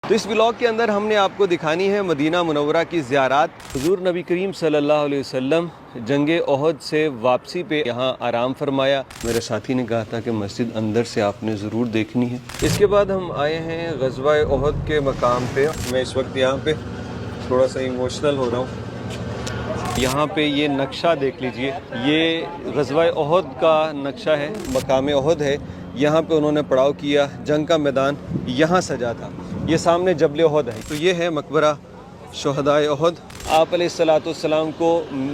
تو اس ولاگ کے اندر ہم نے آپ کو دکھانی ہے مدینہ منورہ کی زیارات۔ حضور نبی کریم صلی اللہ علیہ وسلم جنگ احد سے واپسی پہ یہاں آرام فرمایا۔ میرے ساتھی نے کہا تھا کہ مسجد اندر سے آپ نے ضرور دیکھنی ہے۔ اس کے بعد ہم آئے ہیں غزوہ احد کے مقام پہ۔ میں اس وقت یہاں پہ تھوڑا سا ایموشنل ہو رہا ہوں۔ یہاں پہ یہ نقشہ دیکھ لیجئے، یہ غزوہ احد کا نقشہ ہے، مقام احد ہے۔ یہاں پہ انہوں نے پڑاؤ کیا، جنگ کا میدان یہاں سجا تھا۔ یہ سامنے جبل احد ہے، تو یہ ہے مقبرہ شہدائے احد۔ آپ علیہ السلام کو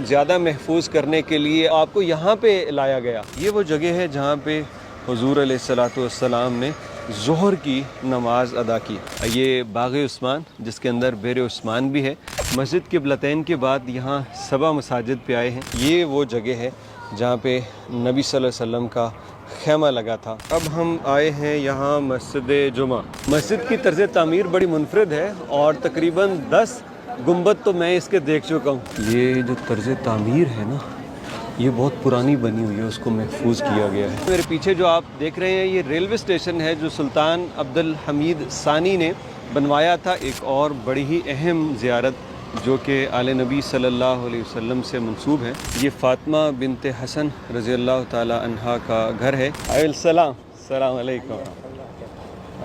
زیادہ محفوظ کرنے کے لیے آپ کو یہاں پہ لایا گیا۔ یہ وہ جگہ ہے جہاں پہ حضور علیہ السلام نے ظہر کی نماز ادا کی۔ یہ باغ عثمان جس کے اندر بئر عثمان بھی ہے۔ مسجد قبلتین کے بعد یہاں 7 مساجد پہ آئے ہیں۔ یہ وہ جگہ ہے جہاں پہ نبی صلی اللہ علیہ وسلم کا خیمہ لگا تھا۔ اب ہم آئے ہیں یہاں مسجد جمعہ۔ مسجد کی طرز تعمیر بڑی منفرد ہے اور تقریباً 10 گنبد تو میں اس کے دیکھ چکا ہوں۔ یہ جو طرز تعمیر ہے نا، یہ بہت پرانی بنی ہوئی ہے، اس کو محفوظ کیا گیا ہے۔ میرے پیچھے جو آپ دیکھ رہے ہیں یہ ریلوے اسٹیشن ہے جو سلطان عبد الحمید ثانی نے بنوایا تھا۔ ایک اور بڑی ہی اہم زیارت جو کہ آل نبی صلی اللہ علیہ وسلم سے منسوب ہے، یہ فاطمہ بنت حسن رضی اللہ تعالی عنہا کا گھر ہے۔ السلام علیکم۔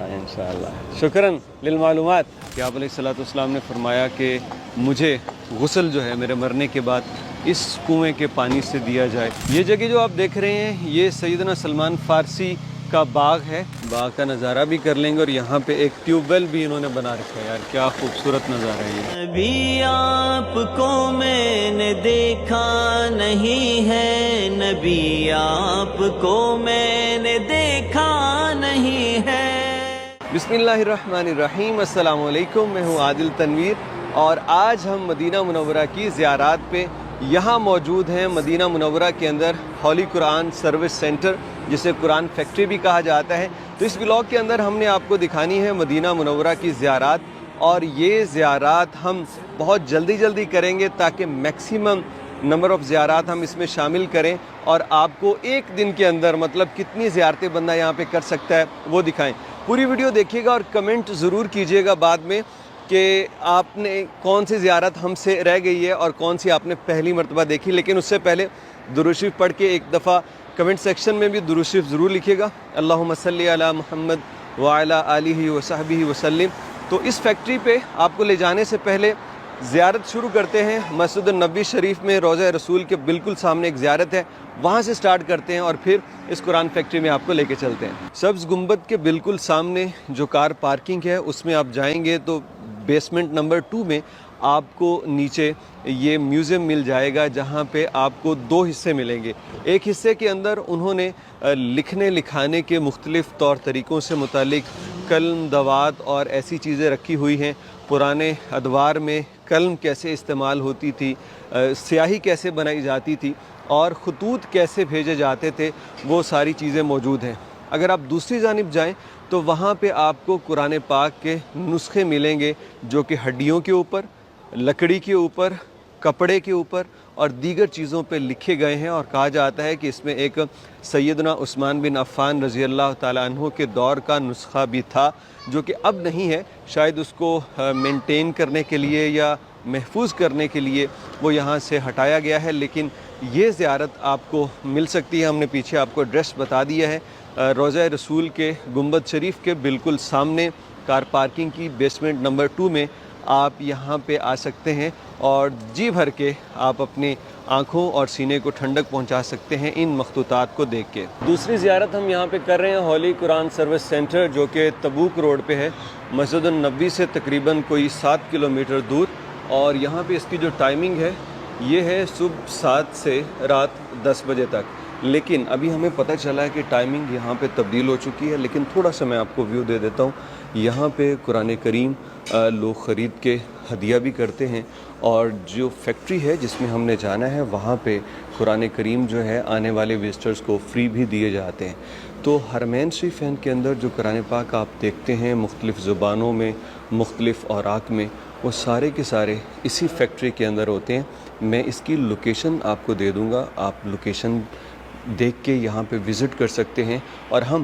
انشاءاللہ شکراً للمعلومات کہ آپ علیہ السلام نے فرمایا کہ مجھے غسل جو ہے میرے مرنے کے بعد اس کنویں کے پانی سے دیا جائے۔ یہ جگہ جو آپ دیکھ رہے ہیں یہ سیدنا سلمان فارسی کا باغ ہے۔ باغ کا نظارہ بھی کر لیں گے اور یہاں پہ ایک ٹیوب ویل بھی انہوں نے بنا رکھا ہے۔ یار کیا خوبصورت نظارہ ہے یہ۔ نبی آپ کو میں نے دیکھا نہیں ہے، نبی آپ کو میں نے دیکھا نہیں ہے۔ بسم اللہ الرحمن الرحیم۔ السلام علیکم، میں ہوں عادل تنویر اور آج ہم مدینہ منورہ کی زیارات پہ یہاں موجود ہیں۔ مدینہ منورہ کے اندر ہولی قرآن سروس سینٹر جسے قرآن فیکٹری بھی کہا جاتا ہے۔ تو اس ولاگ کے اندر ہم نے آپ کو دکھانی ہے مدینہ منورہ کی زیارات، اور یہ زیارات ہم بہت جلدی کریں گے تاکہ میکسیمم نمبر آف زیارات ہم اس میں شامل کریں اور آپ کو ایک دن کے اندر مطلب کتنی زیارتیں بندہ یہاں پہ کر سکتا ہے وہ دکھائیں۔ پوری ویڈیو دیکھیے گا اور کمنٹ ضرور کیجیے گا بعد میں کہ آپ نے کون سی زیارت ہم سے رہ گئی ہے اور کون سی آپ نے پہلی مرتبہ دیکھی۔ لیکن اس سے پہلے درود شریف پڑھ کے ایک دفعہ کمنٹ سیکشن میں بھی درود شریف ضرور لکھیے گا۔ اللہم صلی علی محمد وعلی آلہ وصحبہ وسلم۔ تو اس فیکٹری پہ آپ کو لے جانے سے پہلے زیارت شروع کرتے ہیں۔ مسجد النبی شریف میں روضہ رسول کے بالکل سامنے ایک زیارت ہے، وہاں سے سٹارٹ کرتے ہیں اور پھر اس قرآن فیکٹری میں آپ کو لے کے چلتے ہیں۔ سبز گنبد کے بالکل سامنے جو کار پارکنگ ہے اس میں آپ جائیں گے تو بیسمنٹ نمبر 2 میں آپ کو نیچے یہ میوزیم مل جائے گا، جہاں پہ آپ کو 2 حصے ملیں گے۔ ایک حصے کے اندر انہوں نے لکھنے لکھانے کے مختلف طور طریقوں سے متعلق قلم، دوات اور ایسی چیزیں رکھی ہوئی ہیں۔ پرانے ادوار میں قلم کیسے استعمال ہوتی تھی، سیاہی کیسے بنائی جاتی تھی اور خطوط کیسے بھیجے جاتے تھے، وہ ساری چیزیں موجود ہیں۔ اگر آپ دوسری جانب جائیں تو وہاں پہ آپ کو قرآن پاک کے نسخے ملیں گے جو کہ ہڈیوں کے اوپر، لکڑی کے اوپر، کپڑے کے اوپر اور دیگر چیزوں پہ لکھے گئے ہیں، اور کہا جاتا ہے کہ اس میں ایک سیدنا عثمان بن عفان رضی اللہ تعالیٰ عنہ کے دور کا نسخہ بھی تھا جو کہ اب نہیں ہے۔ شاید اس کو مینٹین کرنے کے لیے یا محفوظ کرنے کے لیے وہ یہاں سے ہٹایا گیا ہے، لیکن یہ زیارت آپ کو مل سکتی ہے۔ ہم نے پیچھے آپ کو ایڈریس بتا دیا ہے، روضہ رسول کے گنبد شریف کے بالکل سامنے کار پارکنگ کی بیسمنٹ نمبر 2 میں آپ یہاں پہ آ سکتے ہیں اور جی بھر کے آپ اپنی آنکھوں اور سینے کو ٹھنڈک پہنچا سکتے ہیں ان مخطوطات کو دیکھ کے۔ دوسری زیارت ہم یہاں پہ کر رہے ہیں ہولی قرآن سروس سینٹر جو کہ تبوک روڈ پہ ہے، مسجد النبی سے تقریباً کوئی 7 کلومیٹر دور، اور یہاں پہ اس کی جو ٹائمنگ ہے یہ ہے صبح 7 سے رات 10 بجے تک۔ لیکن ابھی ہمیں پتہ چلا ہے کہ ٹائمنگ یہاں پہ تبدیل ہو چکی ہے، لیکن تھوڑا سا میں آپ کو ویو دے دیتا ہوں۔ یہاں پہ قرآن کریم لوگ خرید کے ہدیہ بھی کرتے ہیں، اور جو فیکٹری ہے جس میں ہم نے جانا ہے وہاں پہ قرآن کریم جو ہے آنے والے وزٹرز کو فری بھی دیے جاتے ہیں۔ تو حرمین شریفین کے اندر جو قرآن پاک آپ دیکھتے ہیں مختلف زبانوں میں، مختلف اوراق میں، وہ سارے کے سارے اسی فیکٹری کے اندر ہوتے ہیں۔ میں اس کی لوکیشن آپ کو دے دوں گا، آپ لوکیشن دیکھ کے یہاں پہ وزٹ کر سکتے ہیں، اور ہم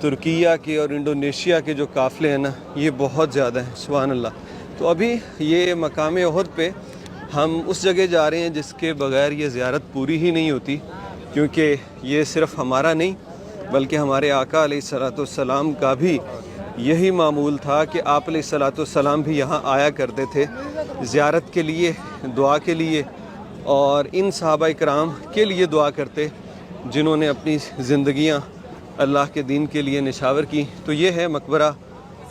ترکیہ کے اور انڈونیشیا کے جو قافلے ہیں نا یہ بہت زیادہ ہیں، سبحان اللہ۔ تو ابھی یہ مقام احد پہ ہم اس جگہ جا رہے ہیں جس کے بغیر یہ زیارت پوری ہی نہیں ہوتی، کیونکہ یہ صرف ہمارا نہیں بلکہ ہمارے آقا علیہ الصلوۃ والسلام کا بھی یہی معمول تھا کہ آپ علیہ الصلوۃ والسلام بھی یہاں آیا کرتے تھے زیارت کے لیے، دعا کے لیے، اور ان صحابہ کرام کے لیے دعا کرتے جنہوں نے اپنی زندگیاں اللہ کے دین کے لیے نشاور کی۔ تو یہ ہے مقبرہ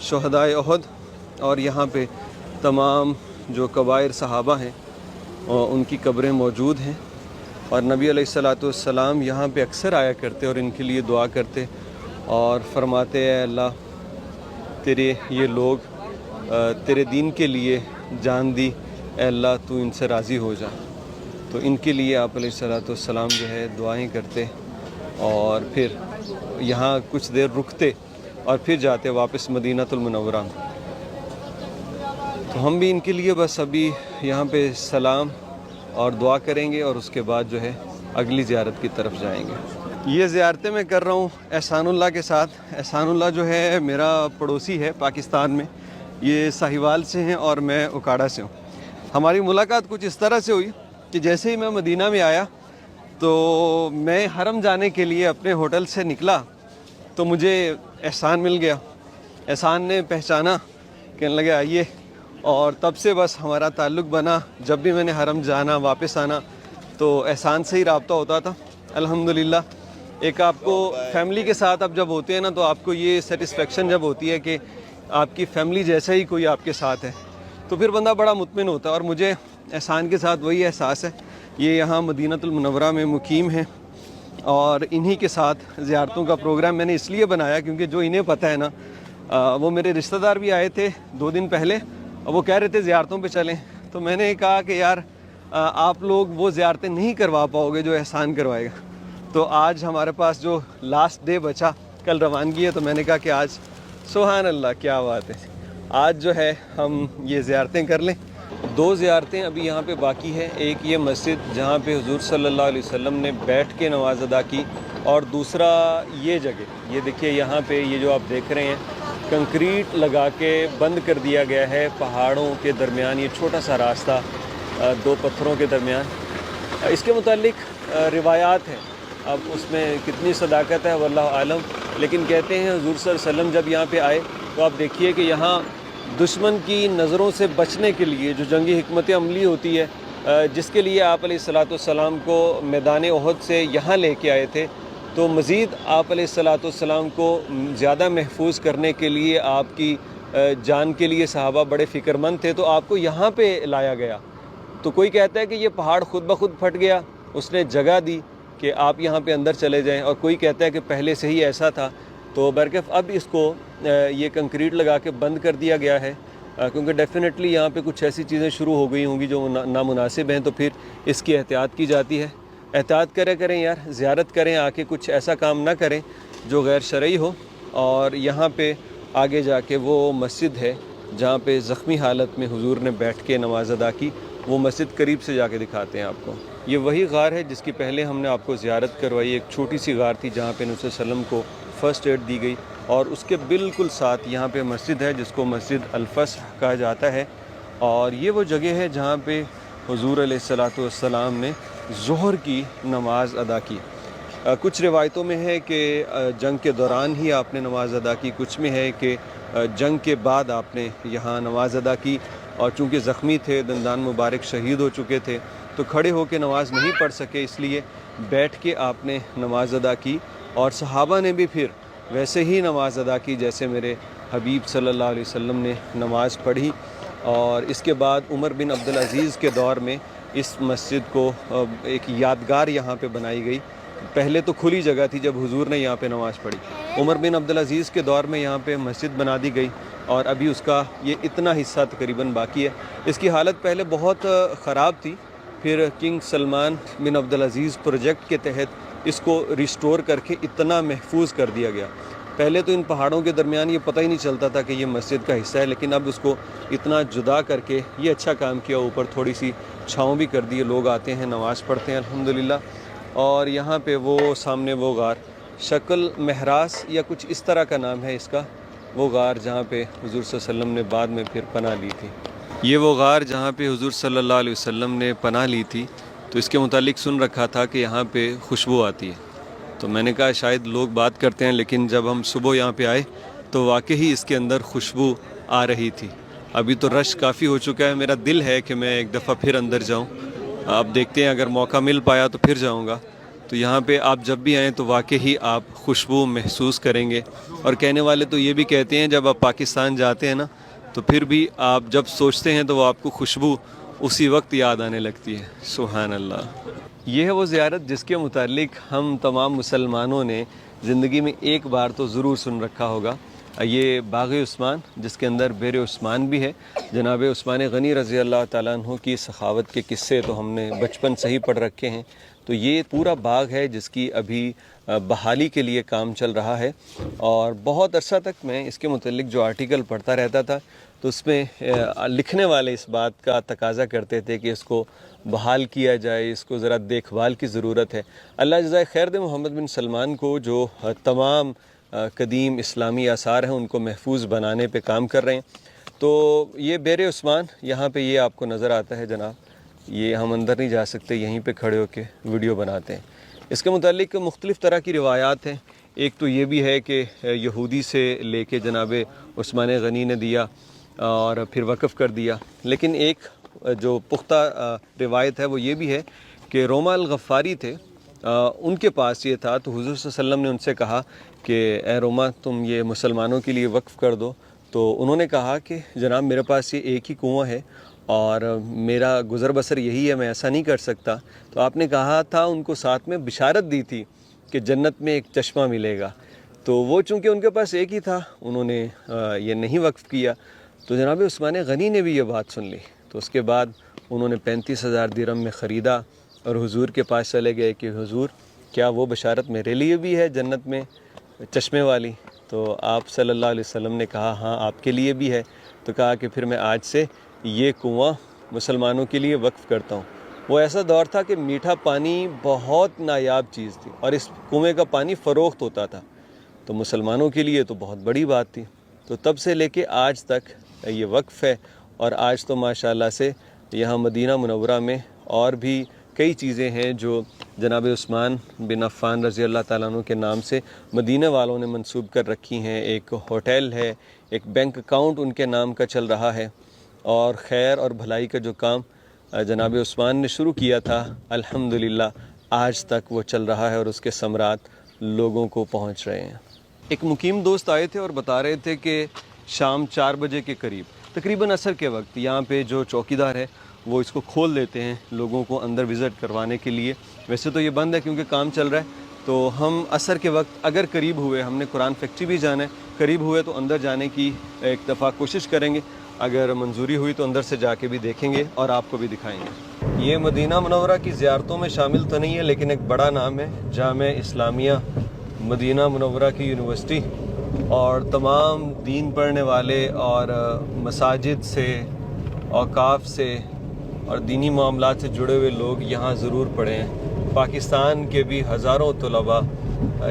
شہدائے احد، اور یہاں پہ تمام جو کبائر صحابہ ہیں ان کی قبریں موجود ہیں، اور نبی علیہ الصلوۃ والسلام یہاں پہ اکثر آیا کرتے اور ان کے لیے دعا کرتے اور فرماتے اے اللہ تیرے یہ لوگ تیرے دین کے لیے جان دی، اے اللہ تو ان سے راضی ہو جا۔ تو ان کے لیے آپ علیہ الصلوۃ والسلام جو ہے دعائیں کرتے اور پھر یہاں کچھ دیر رکتے اور پھر جاتے واپس مدینہ المنورہ۔ تو ہم بھی ان کے لیے بس ابھی یہاں پہ سلام اور دعا کریں گے اور اس کے بعد جو ہے اگلی زیارت کی طرف جائیں گے۔ یہ زیارتیں میں کر رہا ہوں احسان اللہ کے ساتھ۔ احسان اللہ جو ہے میرا پڑوسی ہے پاکستان میں، یہ ساہیوال سے ہیں اور میں اکاڑا سے ہوں۔ ہماری ملاقات کچھ اس طرح سے ہوئی کہ جیسے ہی میں مدینہ میں آیا تو میں حرم جانے کے لیے اپنے ہوٹل سے نکلا تو مجھے احسان مل گیا۔ احسان نے پہچانا، کہنے لگے آئیے، اور تب سے بس ہمارا تعلق بنا۔ جب بھی میں نے حرم جانا واپس آنا تو احسان سے ہی رابطہ ہوتا تھا الحمدللہ۔ ایک آپ کو فیملی کے ساتھ اب جب ہوتے ہیں نا تو آپ کو یہ سیٹسفیکشن جب ہوتی ہے کہ آپ کی فیملی جیسا ہی کوئی آپ کے ساتھ ہے تو پھر بندہ بڑا مطمئن ہوتا ہے، اور مجھے احسان کے ساتھ وہی احساس ہے۔ یہ یہاں مدینہ المنورہ میں مقیم ہیں اور انہی کے ساتھ زیارتوں کا پروگرام میں نے اس لیے بنایا کیونکہ جو انہیں پتہ ہے نا، وہ میرے رشتہ دار بھی آئے تھے 2 دن پہلے، وہ کہہ رہے تھے زیارتوں پہ چلیں، تو میں نے کہا کہ یار آپ لوگ وہ زیارتیں نہیں کروا پاؤ گے جو احسان کروائے گا۔ تو آج ہمارے پاس جو لاسٹ ڈے بچا، کل روانگی ہے، تو میں نے کہا کہ آج سبحان اللہ کیا بات ہے، آج جو ہے ہم یہ زیارتیں کر لیں۔ 2 زیارتیں ابھی یہاں پہ باقی ہے، ایک یہ مسجد جہاں پہ حضور صلی اللہ علیہ وسلم نے بیٹھ کے نماز ادا کی، اور دوسرا یہ جگہ، یہ دیکھیے یہاں پہ یہ جو آپ دیکھ رہے ہیں کنکریٹ لگا کے بند کر دیا گیا ہے پہاڑوں کے درمیان، یہ چھوٹا سا راستہ 2 پتھروں کے درمیان۔ اس کے متعلق روایات ہیں، اب اس میں کتنی صداقت ہے واللہ عالم، لیکن کہتے ہیں حضور صلی اللہ علیہ وسلم جب یہاں پہ آئے تو آپ دیکھیے کہ یہاں دشمن کی نظروں سے بچنے کے لیے جو جنگی حکمت عملی ہوتی ہے، جس کے لیے آپ علیہ الصلوۃ والسلام کو میدان احد سے یہاں لے کے آئے تھے، تو مزید آپ علیہ الصلوۃ والسلام کو زیادہ محفوظ کرنے کے لیے آپ کی جان کے لیے صحابہ بڑے فکر مند تھے، تو آپ کو یہاں پہ لایا گیا۔ تو کوئی کہتا ہے کہ یہ پہاڑ خود بخود پھٹ گیا، اس نے جگہ دی کہ آپ یہاں پہ اندر چلے جائیں، اور کوئی کہتا ہے کہ پہلے سے ہی ایسا تھا۔ تو برکف اب اس کو یہ کنکریٹ لگا کے بند کر دیا گیا ہے، کیونکہ ڈیفینیٹلی یہاں پہ کچھ ایسی چیزیں شروع ہو گئی ہوں گی جو نامناسب ہیں، تو پھر اس کی احتیاط کی جاتی ہے۔ احتیاط کریں یار، زیارت کریں آ کے، کچھ ایسا کام نہ کریں جو غیر شرعی ہو۔ اور یہاں پہ آگے جا کے وہ مسجد ہے جہاں پہ زخمی حالت میں حضور نے بیٹھ کے نماز ادا کی، وہ مسجد قریب سے جا کے دکھاتے ہیں آپ کو۔ یہ وہی غار ہے جس کی پہلے ہم نے آپ کو زیارت کروائی، ایک چھوٹی سی غار تھی جہاں پہ نبی صلی اللہ علیہ وسلم کو فرسٹ ایڈ دی گئی، اور اس کے بالکل ساتھ یہاں پہ مسجد ہے جس کو مسجد الفصح کہا جاتا ہے، اور یہ وہ جگہ ہے جہاں پہ حضور علیہ الصلوۃ والسلام نے ظہر کی نماز ادا کی۔ کچھ روایتوں میں ہے کہ جنگ کے دوران ہی آپ نے نماز ادا کی، کچھ میں ہے کہ جنگ کے بعد آپ نے یہاں نماز ادا کی، اور چونکہ زخمی تھے، دندان مبارک شہید ہو چکے تھے، تو کھڑے ہو کے نماز نہیں پڑھ سکے، اس لیے بیٹھ کے آپ نے نماز ادا کی، اور صحابہ نے بھی پھر ویسے ہی نماز ادا کی جیسے میرے حبیب صلی اللہ علیہ وسلم نے نماز پڑھی۔ اور اس کے بعد عمر بن عبدالعزیز کے دور میں اس مسجد کو ایک یادگار یہاں پہ بنائی گئی۔ پہلے تو کھلی جگہ تھی جب حضور نے یہاں پہ نماز پڑھی، عمر بن عبدالعزیز کے دور میں یہاں پہ مسجد بنا دی گئی، اور ابھی اس کا یہ اتنا حصہ تقریباً باقی ہے۔ اس کی حالت پہلے بہت خراب تھی، پھر کنگ سلمان بن عبدالعزیز پروجیکٹ کے تحت اس کو ریسٹور کر کے اتنا محفوظ کر دیا گیا۔ پہلے تو ان پہاڑوں کے درمیان یہ پتہ ہی نہیں چلتا تھا کہ یہ مسجد کا حصہ ہے، لیکن اب اس کو اتنا جدا کر کے یہ اچھا کام کیا، اوپر تھوڑی سی چھاؤں بھی کر دی، لوگ آتے ہیں نماز پڑھتے ہیں الحمدللہ۔ اور یہاں پہ وہ سامنے وہ غار شکل مہراس یا کچھ اس طرح کا نام ہے اس کا، وہ غار جہاں پہ حضور صلی اللہ علیہ وسلم نے بعد میں پھر پناہ لی تھی۔ یہ وہ غار جہاں پہ حضور صلی اللہ علیہ وسلم نے پناہ لی تھی، تو اس کے متعلق سن رکھا تھا کہ یہاں پہ خوشبو آتی ہے، تو میں نے کہا شاید لوگ بات کرتے ہیں، لیکن جب ہم صبح یہاں پہ آئے تو واقعی اس کے اندر خوشبو آ رہی تھی۔ ابھی تو رش کافی ہو چکا ہے، میرا دل ہے کہ میں ایک دفعہ پھر اندر جاؤں، اب دیکھتے ہیں اگر موقع مل پایا تو پھر جاؤں گا۔ تو یہاں پہ آپ جب بھی آئیں تو واقعی آپ خوشبو محسوس کریں گے، اور کہنے والے تو یہ بھی کہتے ہیں جب آپ پاکستان جاتے ہیں نا تو پھر بھی آپ جب سوچتے ہیں تو وہ آپ کو خوشبو اسی وقت یاد آنے لگتی ہے۔ سبحان اللہ۔ یہ ہے وہ زیارت جس کے متعلق ہم تمام مسلمانوں نے زندگی میں ایک بار تو ضرور سن رکھا ہوگا۔ یہ باغ عثمان، جس کے اندر بیر عثمان بھی ہے، جناب عثمان غنی رضی اللہ تعالیٰ عنہ کی سخاوت کے قصے تو ہم نے بچپن سے ہی پڑھ رکھے ہیں۔ تو یہ پورا باغ ہے جس کی ابھی بحالی کے لیے کام چل رہا ہے، اور بہت عرصہ تک میں اس کے متعلق جو آرٹیکل پڑھتا رہتا تھا تو اس میں لکھنے والے اس بات کا تقاضا کرتے تھے کہ اس کو بحال کیا جائے، اس کو ذرا دیکھ بھال کی ضرورت ہے۔ اللہ جزائے خیر دے محمد بن سلمان کو، جو تمام قدیم اسلامی آثار ہیں ان کو محفوظ بنانے پہ کام کر رہے ہیں۔ تو یہ بیر عثمان یہاں پہ یہ آپ کو نظر آتا ہے جناب، یہ ہم اندر نہیں جا سکتے، یہیں پہ کھڑے ہو کے ویڈیو بناتے ہیں۔ اس کے متعلق مختلف طرح کی روایات ہیں۔ ایک تو یہ بھی ہے کہ یہودی سے لے کے جناب عثمان غنی نے دیا اور پھر وقف کر دیا، لیکن ایک جو پختہ روایت ہے وہ یہ بھی ہے کہ روما الغفاری تھے، ان کے پاس یہ تھا، تو حضور صلی اللہ علیہ وسلم نے ان سے کہا کہ اے روما تم یہ مسلمانوں کے لیے وقف کر دو، تو انہوں نے کہا کہ جناب میرے پاس یہ ایک ہی کنواں ہے اور میرا گزر بسر یہی ہے، میں ایسا نہیں کر سکتا۔ تو آپ نے کہا تھا ان کو ساتھ میں بشارت دی تھی کہ جنت میں ایک چشمہ ملے گا، تو وہ چونکہ ان کے پاس ایک ہی تھا انہوں نے یہ نہیں وقف کیا۔ تو جناب عثمان غنی نے بھی یہ بات سن لی، تو اس کے بعد انہوں نے 35,000 درہم میں خریدا اور حضور کے پاس چلے گئے کہ حضور کیا وہ بشارت میرے لیے بھی ہے جنت میں چشمے والی؟ تو آپ صلی اللہ علیہ وسلم نے کہا ہاں آپ کے لیے بھی ہے۔ تو کہا کہ پھر میں آج سے یہ کنواں مسلمانوں کے لیے وقف کرتا ہوں۔ وہ ایسا دور تھا کہ میٹھا پانی بہت نایاب چیز تھی اور اس کنویں کا پانی فروخت ہوتا تھا، تو مسلمانوں کے لیے تو بہت بڑی بات تھی۔ تو تب سے لے کے آج تک یہ وقف ہے، اور آج تو ماشاءاللہ سے یہاں مدینہ منورہ میں اور بھی کئی چیزیں ہیں جو جناب عثمان بن عفان رضی اللہ تعالیٰ عنہ کے نام سے مدینہ والوں نے منسوب کر رکھی ہیں۔ ایک ہوٹل ہے، ایک بینک اکاؤنٹ ان کے نام کا چل رہا ہے، اور خیر اور بھلائی کا جو کام جناب عثمان نے شروع کیا تھا الحمدللہ آج تک وہ چل رہا ہے، اور اس کے ثمرات لوگوں کو پہنچ رہے ہیں۔ ایک مقیم دوست آئے تھے اور بتا رہے تھے کہ شام 4 بجے کے قریب تقریباً عصر کے وقت یہاں پہ جو چوکیدار ہے وہ اس کو کھول دیتے ہیں لوگوں کو اندر وزٹ کروانے کے لیے۔ ویسے تو یہ بند ہے کیونکہ کام چل رہا ہے، تو ہم عصر کے وقت اگر قریب ہوئے، ہم نے قرآن فیکٹری بھی جانا ہے، قریب ہوئے تو اندر جانے کی ایک دفعہ کوشش کریں گے، اگر منظوری ہوئی تو اندر سے جا کے بھی دیکھیں گے اور آپ کو بھی دکھائیں گے۔ یہ مدینہ منورہ کی زیارتوں میں شامل تو نہیں ہے، لیکن ایک بڑا نام ہے جامع اسلامیہ مدینہ منورہ کی یونیورسٹی، اور تمام دین پڑھنے والے اور مساجد سے، اوقاف سے اور دینی معاملات سے جڑے ہوئے لوگ یہاں ضرور پڑھیں۔ پاکستان کے بھی ہزاروں طلباء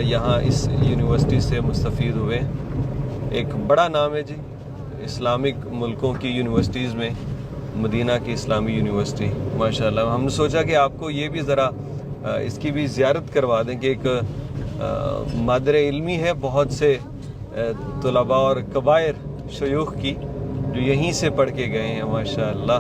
یہاں اس یونیورسٹی سے مستفید ہوئے۔ ایک بڑا نام ہے جی اسلامک ملکوں کی یونیورسٹیز میں مدینہ کی اسلامی یونیورسٹی، ماشاءاللہ۔ ہم نے سوچا کہ آپ کو یہ بھی ذرا اس کی بھی زیارت کروا دیں کہ ایک مادر علمی ہے بہت سے طلباء اور کبائر شیوخ کی جو یہیں سے پڑھ کے گئے ہیں، ماشاءاللہ۔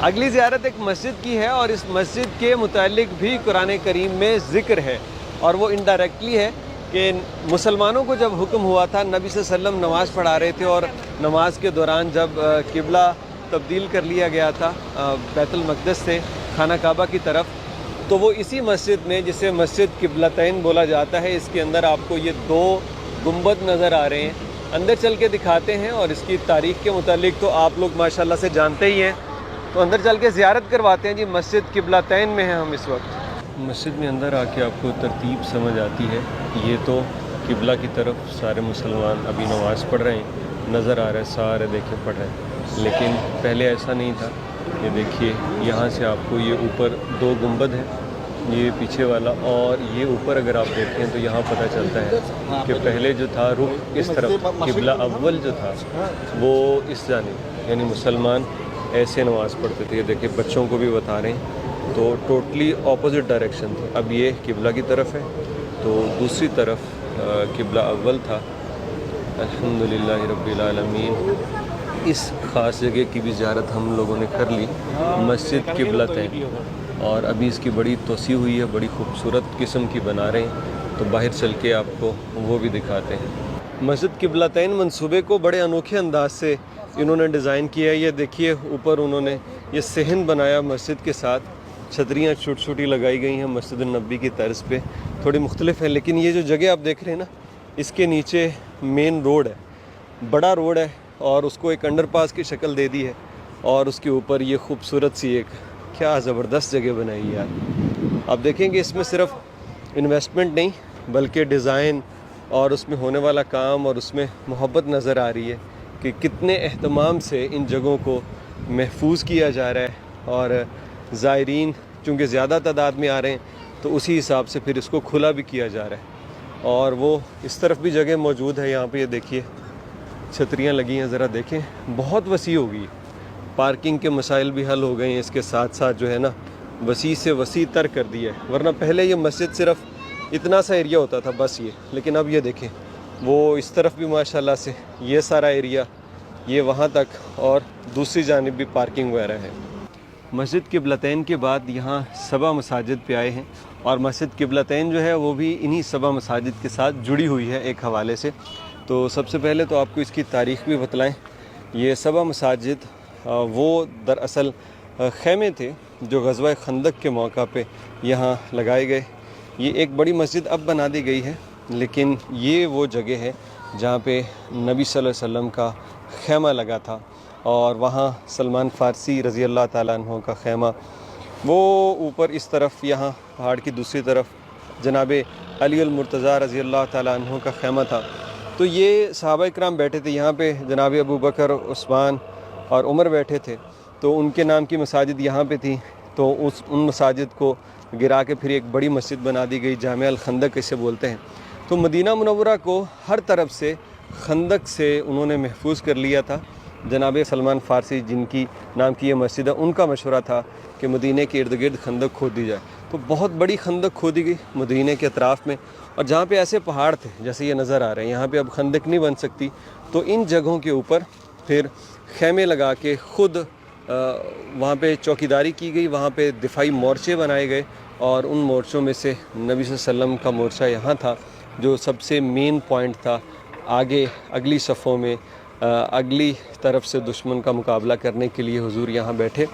اگلی زیارت ایک مسجد کی ہے، اور اس مسجد کے متعلق بھی قرآن کریم میں ذکر ہے، اور وہ انڈائریکٹلی ہے کہ مسلمانوں کو جب حکم ہوا تھا، نبی صلی اللہ علیہ وسلم نماز پڑھا رہے تھے اور نماز کے دوران جب قبلہ تبدیل کر لیا گیا تھا بیت المقدس سے خانہ کعبہ کی طرف، تو وہ اسی مسجد میں جسے مسجد قبلتین بولا جاتا ہے، اس کے اندر آپ کو یہ 2 گنبد نظر آ رہے ہیں۔ اندر چل کے دکھاتے ہیں، اور اس کی تاریخ کے متعلق تو آپ لوگ ماشاءاللہ سے جانتے ہی ہیں، تو اندر چل کے زیارت کرواتے ہیں جی۔ مسجد قبلتین میں ہیں ہم اس وقت۔ مسجد میں اندر آ کے آپ کو ترتیب سمجھ آتی ہے۔ یہ تو قبلہ کی طرف سارے مسلمان ابھی نماز پڑھ رہے ہیں، نظر آ رہا ہے، سارے دیکھے پڑھ رہے ہیں، لیکن پہلے ایسا نہیں تھا۔ یہ دیکھیے یہاں سے آپ کو یہ اوپر 2 گنبد ہیں، یہ پیچھے والا، اور یہ اوپر اگر آپ دیکھیں تو یہاں پتہ چلتا ہے کہ پہلے جو تھا رخ اس طرف، قبلہ اول جو تھا وہ اس جانب، یعنی مسلمان ایسے نماز پڑھتے تھے. یہ دیکھیں بچوں کو بھی بتا رہے ہیں، تو ٹوٹلی اپوزٹ ڈائریکشن تھی. اب یہ قبلہ کی طرف ہے، تو دوسری طرف قبلہ اول تھا. الحمدللہ رب العالمین. اس خاص جگہ کی بھی زیارت ہم لوگوں نے کر لی، مسجد قبلتین، اور ابھی اس کی بڑی توسیع ہوئی ہے، بڑی خوبصورت قسم کی بنا رہے ہیں، تو باہر چل کے آپ کو وہ بھی دکھاتے ہیں. مسجد قبلتین منصوبے کو بڑے انوکھے انداز سے انہوں نے ڈیزائن کیا ہے. یہ دیکھیے اوپر انہوں نے یہ صحن بنایا مسجد کے ساتھ، چھتریاں چھوٹی چھوٹی لگائی گئی ہیں مسجد النبی کی طرز پہ، تھوڑی مختلف ہیں. لیکن یہ جو جگہ آپ دیکھ رہے ہیں نا، اس کے نیچے مین روڈ ہے، بڑا روڈ ہے، اور اس کو ایک انڈر پاس کی شکل دے دی ہے، اور اس کے اوپر یہ خوبصورت سی ایک کیا زبردست جگہ بنائی ہے یار. آپ دیکھیں گے اس میں صرف انویسٹمنٹ نہیں بلکہ ڈیزائن اور اس میں ہونے والا کام اور اس میں محبت نظر آ رہی ہے کہ کتنے اہتمام سے ان جگہوں کو محفوظ کیا جا رہا ہے. اور زائرین چونکہ زیادہ تعداد میں آ رہے ہیں تو اسی حساب سے پھر اس کو کھلا بھی کیا جا رہا ہے. اور وہ اس طرف بھی جگہ موجود ہے. یہاں پہ یہ دیکھیے چھتریاں لگی ہیں، ذرا دیکھیں بہت وسیع ہوگی. پارکنگ کے مسائل بھی حل ہو گئے ہیں، اس کے ساتھ ساتھ جو ہے نا وسیع سے وسیع تر کر دیا ہے. ورنہ پہلے یہ مسجد صرف اتنا سا ایریا ہوتا تھا بس یہ، لیکن اب یہ دیکھیں وہ اس طرف بھی ماشاءاللہ سے یہ سارا ایریا، یہ وہاں تک، اور دوسری جانب بھی پارکنگ وغیرہ ہے. مسجد قبلتین کے بعد یہاں 7 مساجد پہ آئے ہیں، اور مسجد قبلتین جو ہے وہ بھی انہی 7 مساجد کے ساتھ جڑی ہوئی ہے ایک حوالے سے. تو سب سے پہلے تو آپ کو اس کی تاریخ بھی بتلائیں. یہ 7 مساجد وہ دراصل خیمے تھے جو غزوہ خندق کے موقع پہ یہاں لگائے گئے. یہ ایک بڑی مسجد اب بنا دی گئی ہے، لیکن یہ وہ جگہ ہے جہاں پہ نبی صلی اللہ علیہ وسلم کا خیمہ لگا تھا، اور وہاں سلمان فارسی رضی اللہ تعالیٰ عنہ کا خیمہ وہ اوپر اس طرف، یہاں پہاڑ کی دوسری طرف جناب علی المرتضیٰ رضی اللہ تعالیٰ عنہ کا خیمہ تھا. تو یہ صحابہ کرام بیٹھے تھے یہاں پہ، جناب ابو بکر، عثمان اور عمر بیٹھے تھے، تو ان کے نام کی مساجد یہاں پہ تھی. تو ان مساجد کو گرا کے پھر ایک بڑی مسجد بنا دی گئی، جامع الخندق اسے بولتے ہیں. تو مدینہ منورہ کو ہر طرف سے خندق سے انہوں نے محفوظ کر لیا تھا. جناب سلمان فارسی جن کی نام کی یہ مسجد ہے، ان کا مشورہ تھا کہ مدینہ کے ارد گرد خندق کھود دی جائے. تو بہت بڑی خندق کھودی گئی مدینہ کے اطراف میں، اور جہاں پہ ایسے پہاڑ تھے جیسے یہ نظر آ رہے ہیں، یہاں پہ اب خندق نہیں بن سکتی، تو ان جگہوں کے اوپر پھر خیمے لگا کے خود وہاں پہ چوکیداری کی گئی. وہاں پہ دفاعی مورچے بنائے گئے، اور ان مورچوں میں سے نبی صلی اللہ علیہ وسلم کا مورچہ یہاں تھا جو سب سے مین پوائنٹ تھا. آگے اگلی صفوں میں اگلی طرف سے دشمن کا مقابلہ کرنے کے لیے حضور یہاں بیٹھے.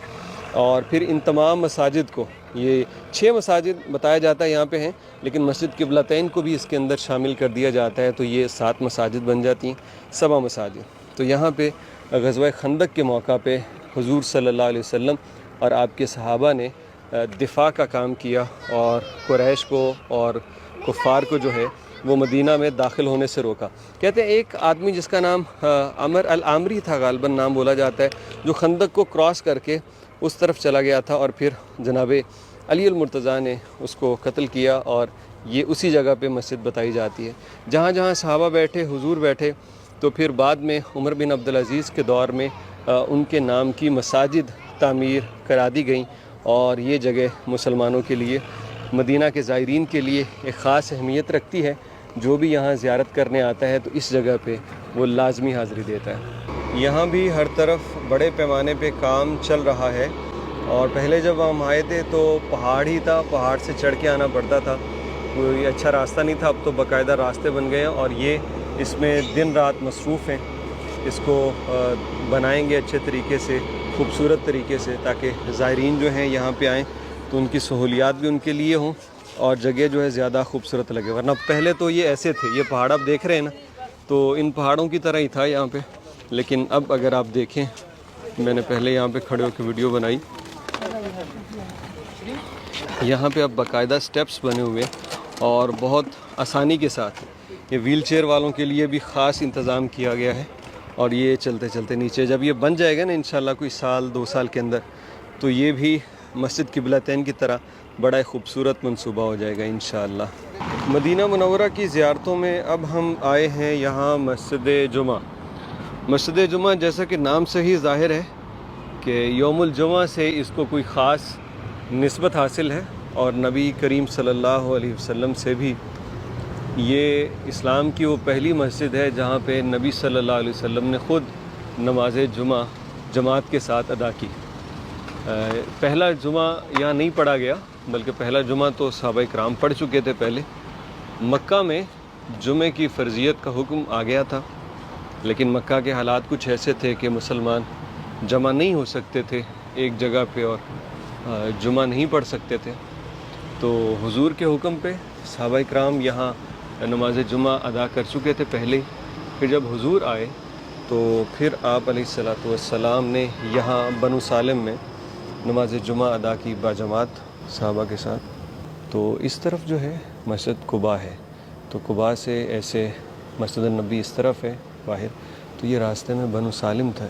اور پھر ان تمام مساجد کو، یہ 6 مساجد بتایا جاتا ہے یہاں پہ ہیں، لیکن مسجد قبلتین کو بھی اس کے اندر شامل کر دیا جاتا ہے، تو یہ 7 مساجد بن جاتی ہیں، 7 مساجد. تو یہاں پہ غزوہ خندق کے موقع پہ حضور صلی اللہ علیہ وسلم اور آپ کے صحابہ نے دفاع کا کام کیا، اور قریش کو اور کفار کو جو ہے وہ مدینہ میں داخل ہونے سے روکا. کہتے ہیں ایک آدمی جس کا نام عمر العامری تھا، غالباً نام بولا جاتا ہے، جو خندق کو کراس کر کے اس طرف چلا گیا تھا، اور پھر جناب علی المرتضیٰ نے اس کو قتل کیا. اور یہ اسی جگہ پہ مسجد بتائی جاتی ہے جہاں جہاں صحابہ بیٹھے، حضور بیٹھے. تو پھر بعد میں عمر بن عبدالعزیز کے دور میں ان کے نام کی مساجد تعمیر کرا دی گئیں، اور یہ جگہ مسلمانوں کے لیے، مدینہ کے زائرین کے لیے ایک خاص اہمیت رکھتی ہے. جو بھی یہاں زیارت کرنے آتا ہے تو اس جگہ پہ وہ لازمی حاضری دیتا ہے. یہاں بھی ہر طرف بڑے پیمانے پہ کام چل رہا ہے، اور پہلے جب ہم آئے تھے تو پہاڑ ہی تھا، پہاڑ سے چڑھ کے آنا پڑتا تھا، کوئی اچھا راستہ نہیں تھا. اب تو باقاعدہ راستے بن گئے ہیں، اور یہ اس میں دن رات مصروف ہیں. اس کو بنائیں گے اچھے طریقے سے، خوبصورت طریقے سے، تاکہ زائرین جو ہیں یہاں پہ آئیں تو ان کی سہولیات بھی ان کے لیے ہوں، اور جگہ جو ہے زیادہ خوبصورت لگے. ورنہ پہلے تو یہ ایسے تھے، یہ پہاڑ آپ دیکھ رہے ہیں نا، تو ان پہاڑوں کی طرح ہی تھا یہاں پہ. لیکن اب اگر آپ دیکھیں، میں نے پہلے یہاں پہ کھڑے ہو کے ویڈیو بنائی، یہاں پہ اب باقاعدہ سٹیپس بنے ہوئے، اور بہت آسانی کے ساتھ یہ ویل چیئر والوں کے لیے بھی خاص انتظام کیا گیا ہے. اور یہ چلتے چلتے نیچے، جب یہ بن جائے گا نا انشاءاللہ کوئی 1-2 سال کے اندر، تو یہ بھی مسجد قبلتین کی طرح بڑا خوبصورت منصوبہ ہو جائے گا انشاءاللہ۔ مدینہ منورہ کی زیارتوں میں اب ہم آئے ہیں یہاں مسجد جمعہ۔ مسجد جمعہ جیسا کہ نام سے ہی ظاہر ہے کہ یوم الجمعہ سے اس کو کوئی خاص نسبت حاصل ہے، اور نبی کریم صلی اللہ علیہ وسلم سے بھی یہ اسلام کی وہ پہلی مسجد ہے جہاں پہ نبی صلی اللہ علیہ وسلم نے خود نماز جمعہ جماعت کے ساتھ ادا کی۔ پہلا جمعہ یہاں نہیں پڑھا گیا، بلکہ پہلا جمعہ تو صحابہ کرام پڑھ چکے تھے پہلے۔ مکہ میں جمعے کی فرضیت کا حکم آ گیا تھا، لیکن مکہ کے حالات کچھ ایسے تھے کہ مسلمان جمع نہیں ہو سکتے تھے ایک جگہ پہ، اور جمعہ نہیں پڑھ سکتے تھے۔ تو حضور کے حکم پہ صحابہ کرام یہاں نماز جمعہ ادا کر چکے تھے پہلے۔ پھر جب حضور آئے تو پھر آپ علیہ الصلوۃ والسلام نے یہاں بنو سالم میں نماز جمعہ ادا کی باجماعت صحابہ کے ساتھ۔ تو اس طرف جو ہے مسجد قباء ہے، تو قباء سے ایسے مسجد النبی اس طرف ہے باہر، تو یہ راستے میں بنو سالم تھا،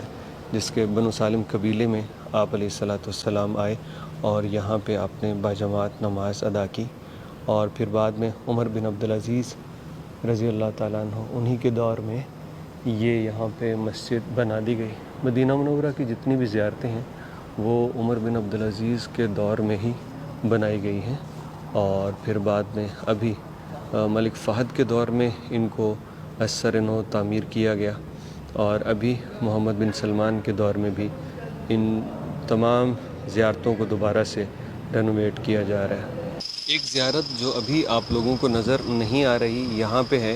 جس کے بنو سالم قبیلے میں آپ علیہ الصلوۃ والسلام آئے اور یہاں پہ آپ نے باجماعت نماز ادا کی۔ اور پھر بعد میں عمر بن عبدالعزیز رضی اللہ تعالیٰ عنہ، انہی کے دور میں یہ یہاں پہ مسجد بنا دی گئی۔ مدینہ منورہ کی جتنی بھی زیارتیں ہیں وہ عمر بن عبدالعزیز کے دور میں ہی بنائی گئی ہیں، اور پھر بعد میں ابھی ملک فہد کے دور میں ان کو اثر نو تعمیر کیا گیا، اور ابھی محمد بن سلمان کے دور میں بھی ان تمام زیارتوں کو دوبارہ سے رینوویٹ کیا جا رہا ہے۔ ایک زیارت جو ابھی آپ لوگوں کو نظر نہیں آ رہی یہاں پہ ہے،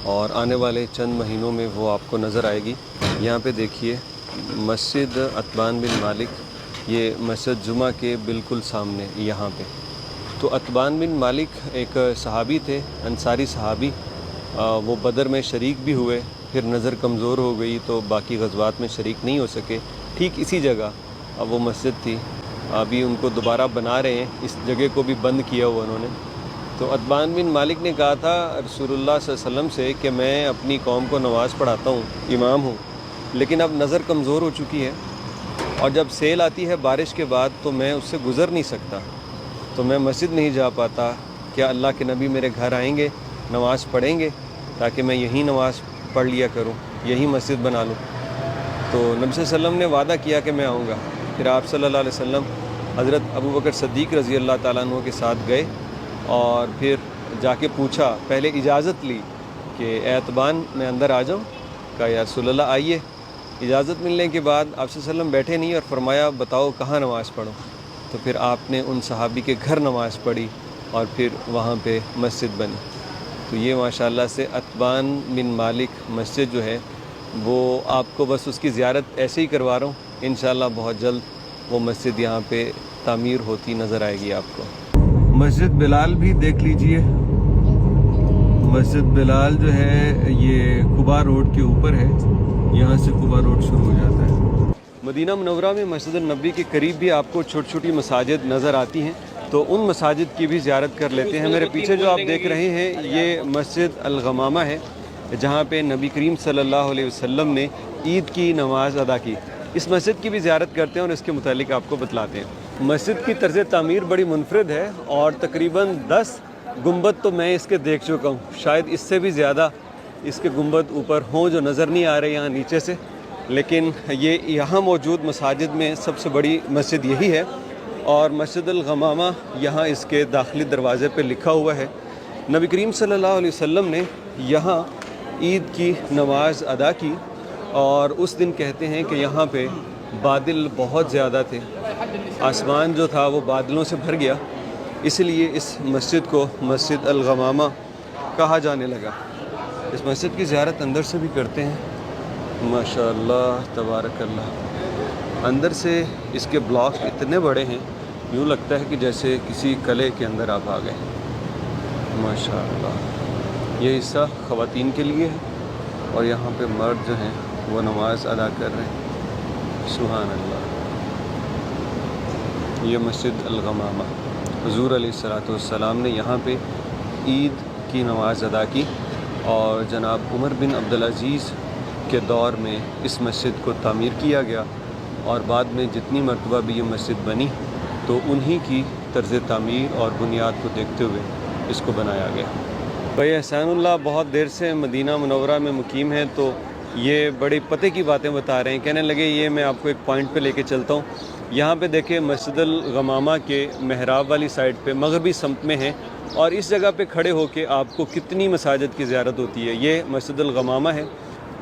اور آنے والے چند مہینوں میں وہ آپ کو نظر آئے گی۔ یہاں پہ دیکھیے مسجد عتبان بن مالک، یہ مسجد جمعہ کے بالکل سامنے یہاں پہ۔ تو عتبان بن مالک ایک صحابی تھے، انصاری صحابی، وہ بدر میں شریک بھی ہوئے، پھر نظر کمزور ہو گئی تو باقی غزوات میں شریک نہیں ہو سکے۔ ٹھیک اسی جگہ اب وہ مسجد تھی، ابھی ان کو دوبارہ بنا رہے ہیں، اس جگہ کو بھی بند کیا ہوا انہوں نے۔ تو عتبان بن مالک نے کہا تھا رسول اللہ صلی اللہ علیہ وسلم سے کہ میں اپنی قوم کو نماز پڑھاتا ہوں، امام ہوں، لیکن اب نظر کمزور ہو چکی ہے، اور جب سیل آتی ہے بارش کے بعد تو میں اس سے گزر نہیں سکتا، تو میں مسجد نہیں جا پاتا۔ کیا اللہ کے نبی میرے گھر آئیں گے، نماز پڑھیں گے، تاکہ میں یہیں نماز پڑھ لیا کروں، یہیں مسجد بنا لوں؟ تو نبی صلی اللہ علیہ وسلم نے وعدہ کیا کہ میں آؤں گا۔ پھر آپ صلی اللہ علیہ وسلم حضرت ابو بکر صدیق رضی اللہ تعالیٰ عنہ کے ساتھ گئے، اور پھر جا کے پوچھا، پہلے اجازت لی کہ اے عتبان میں اندر آ جاؤں؟ کہا یا رسول اللہ آئیے۔ اجازت ملنے کے بعد آپ صلی اللہ علیہ وسلم بیٹھے نہیں، اور فرمایا بتاؤ کہاں نماز پڑھوں؟ تو پھر آپ نے ان صحابی کے گھر نماز پڑھی، اور پھر وہاں پہ مسجد بنی۔ تو یہ ماشاءاللہ سے عتبان بن مالک مسجد جو ہے وہ آپ کو بس اس کی زیارت ایسے ہی کروا رہا ہوں، انشاءاللہ بہت جلد وہ مسجد یہاں پہ تعمیر ہوتی نظر آئے گی آپ کو۔ مسجد بلال بھی دیکھ لیجئے، مسجد بلال جو ہے یہ قباء روڈ کے اوپر ہے، یہاں سے قباء روڈ شروع ہو جاتا ہے۔ مدینہ منورہ میں مسجد النبی کے قریب بھی آپ کو چھوٹی چھوٹی مساجد نظر آتی ہیں، تو ان مساجد کی بھی زیارت کر لیتے ہیں۔ میرے پیچھے جو آپ دیکھ رہے ہیں یہ مسجد الغمامہ ہے، جہاں پہ نبی کریم صلی اللہ علیہ وسلم نے عید کی نماز ادا کی۔ اس مسجد کی بھی زیارت کرتے ہیں اور اس کے متعلق آپ کو بتلاتے ہیں۔ مسجد کی طرز تعمیر بڑی منفرد ہے، اور تقریباً 10 گنبد تو میں اس کے دیکھ چکا ہوں، شاید اس سے بھی زیادہ اس کے گنبد اوپر ہوں جو نظر نہیں آ رہے یہاں نیچے سے، لیکن یہ یہاں موجود مساجد میں سب سے بڑی مسجد یہی ہے۔ اور مسجد الغمامہ یہاں اس کے داخلی دروازے پہ لکھا ہوا ہے۔ نبی کریم صلی اللہ علیہ وسلم نے یہاں عید کی نماز ادا کی، اور اس دن کہتے ہیں کہ یہاں پہ بادل بہت زیادہ تھے، آسمان جو تھا وہ بادلوں سے بھر گیا، اس لیے اس مسجد کو مسجد الغمامہ کہا جانے لگا۔ اس مسجد کی زیارت اندر سے بھی کرتے ہیں، ماشاءاللہ تبارک اللہ۔ اندر سے اس کے بلاک اتنے بڑے ہیں، یوں لگتا ہے کہ جیسے کسی قلعے کے اندر آپ آ گئے، ماشاءاللہ۔ یہ حصہ خواتین کے لیے ہے، اور یہاں پہ مرد جو ہیں وہ نماز ادا کر رہے ہیں، سبحان اللہ۔ یہ مسجد الغمامہ، حضور علیہ الصلوۃ والسلام نے یہاں پہ عید کی نماز ادا کی، اور جناب عمر بن عبدالعزیز کے دور میں اس مسجد کو تعمیر کیا گیا، اور بعد میں جتنی مرتبہ بھی یہ مسجد بنی تو انہی کی طرز تعمیر اور بنیاد کو دیکھتے ہوئے اس کو بنایا گیا۔ بھائی احسان اللہ بہت دیر سے مدینہ منورہ میں مقیم ہیں، تو یہ بڑی پتے کی باتیں بتا رہے ہیں، کہنے لگے یہ میں آپ کو ایک پوائنٹ پہ لے کے چلتا ہوں۔ یہاں پہ دیکھیں مسجد الغمامہ کے محراب والی سائڈ پہ مغربی سمت میں ہے، اور اس جگہ پہ کھڑے ہو کے آپ کو کتنی مساجد کی زیارت ہوتی ہے۔ یہ مسجد الغمامہ ہے،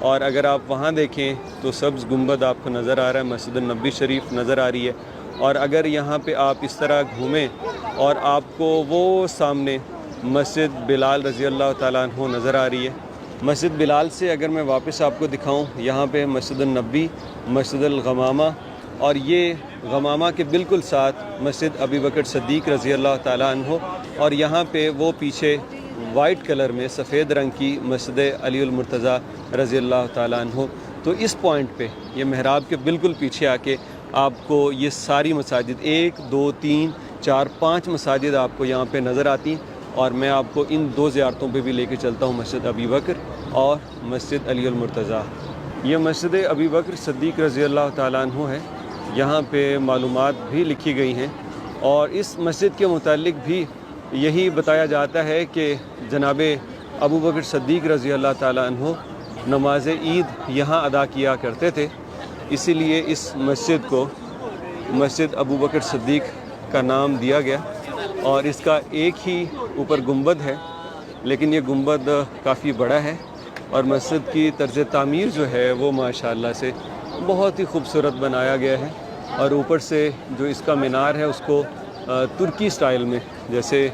اور اگر آپ وہاں دیکھیں تو سبز گنبد آپ کو نظر آ رہا ہے، مسجد النبی شریف نظر آ رہی ہے، اور اگر یہاں پہ آپ اس طرح گھومیں اور آپ کو وہ سامنے مسجد بلال رضی اللہ تعالیٰ عنہ نظر آ رہی ہے۔ مسجد بلال سے اگر میں واپس آپ کو دکھاؤں، یہاں پہ مسجد النبی، مسجد الغمامہ، اور یہ غمامہ کے بالکل ساتھ مسجد ابی بکر صدیق رضی اللہ تعالیٰ عنہ، اور یہاں پہ وہ پیچھے وائٹ کلر میں سفید رنگ کی مسجد علی المرتضیٰ رضی اللہ تعالیٰ عنہ۔ تو اس پوائنٹ پہ یہ محراب کے بالکل پیچھے آ کے آپ کو یہ ساری مساجد 1 2 3 4 5 مساجد آپ کو یہاں پہ نظر آتی ہیں، اور میں آپ کو ان 2 زیارتوں پہ بھی لے کے چلتا ہوں، مسجد ابی بکر اور مسجد علی المرتضیٰ۔ یہ مسجد ابی بکر صدیق رضی اللہ تعالیٰ عنہ ہے، یہاں پہ معلومات بھی لکھی گئی ہیں، اور اس مسجد کے متعلق بھی یہی بتایا جاتا ہے کہ جناب ابو بکر صدیق رضی اللہ تعالیٰ عنہ نماز عید یہاں ادا کیا کرتے تھے، اسی لیے اس مسجد کو مسجد ابو بکر صدیق کا نام دیا گیا، اور اس کا ایک ہی اوپر گنبد ہے، لیکن یہ گنبد کافی بڑا ہے، اور مسجد کی طرز تعمیر جو ہے وہ ماشاءاللہ سے بہت ہی خوبصورت بنایا گیا ہے، اور اوپر سے جو اس کا مینار ہے اس کو ترکی سٹائل میں، جیسے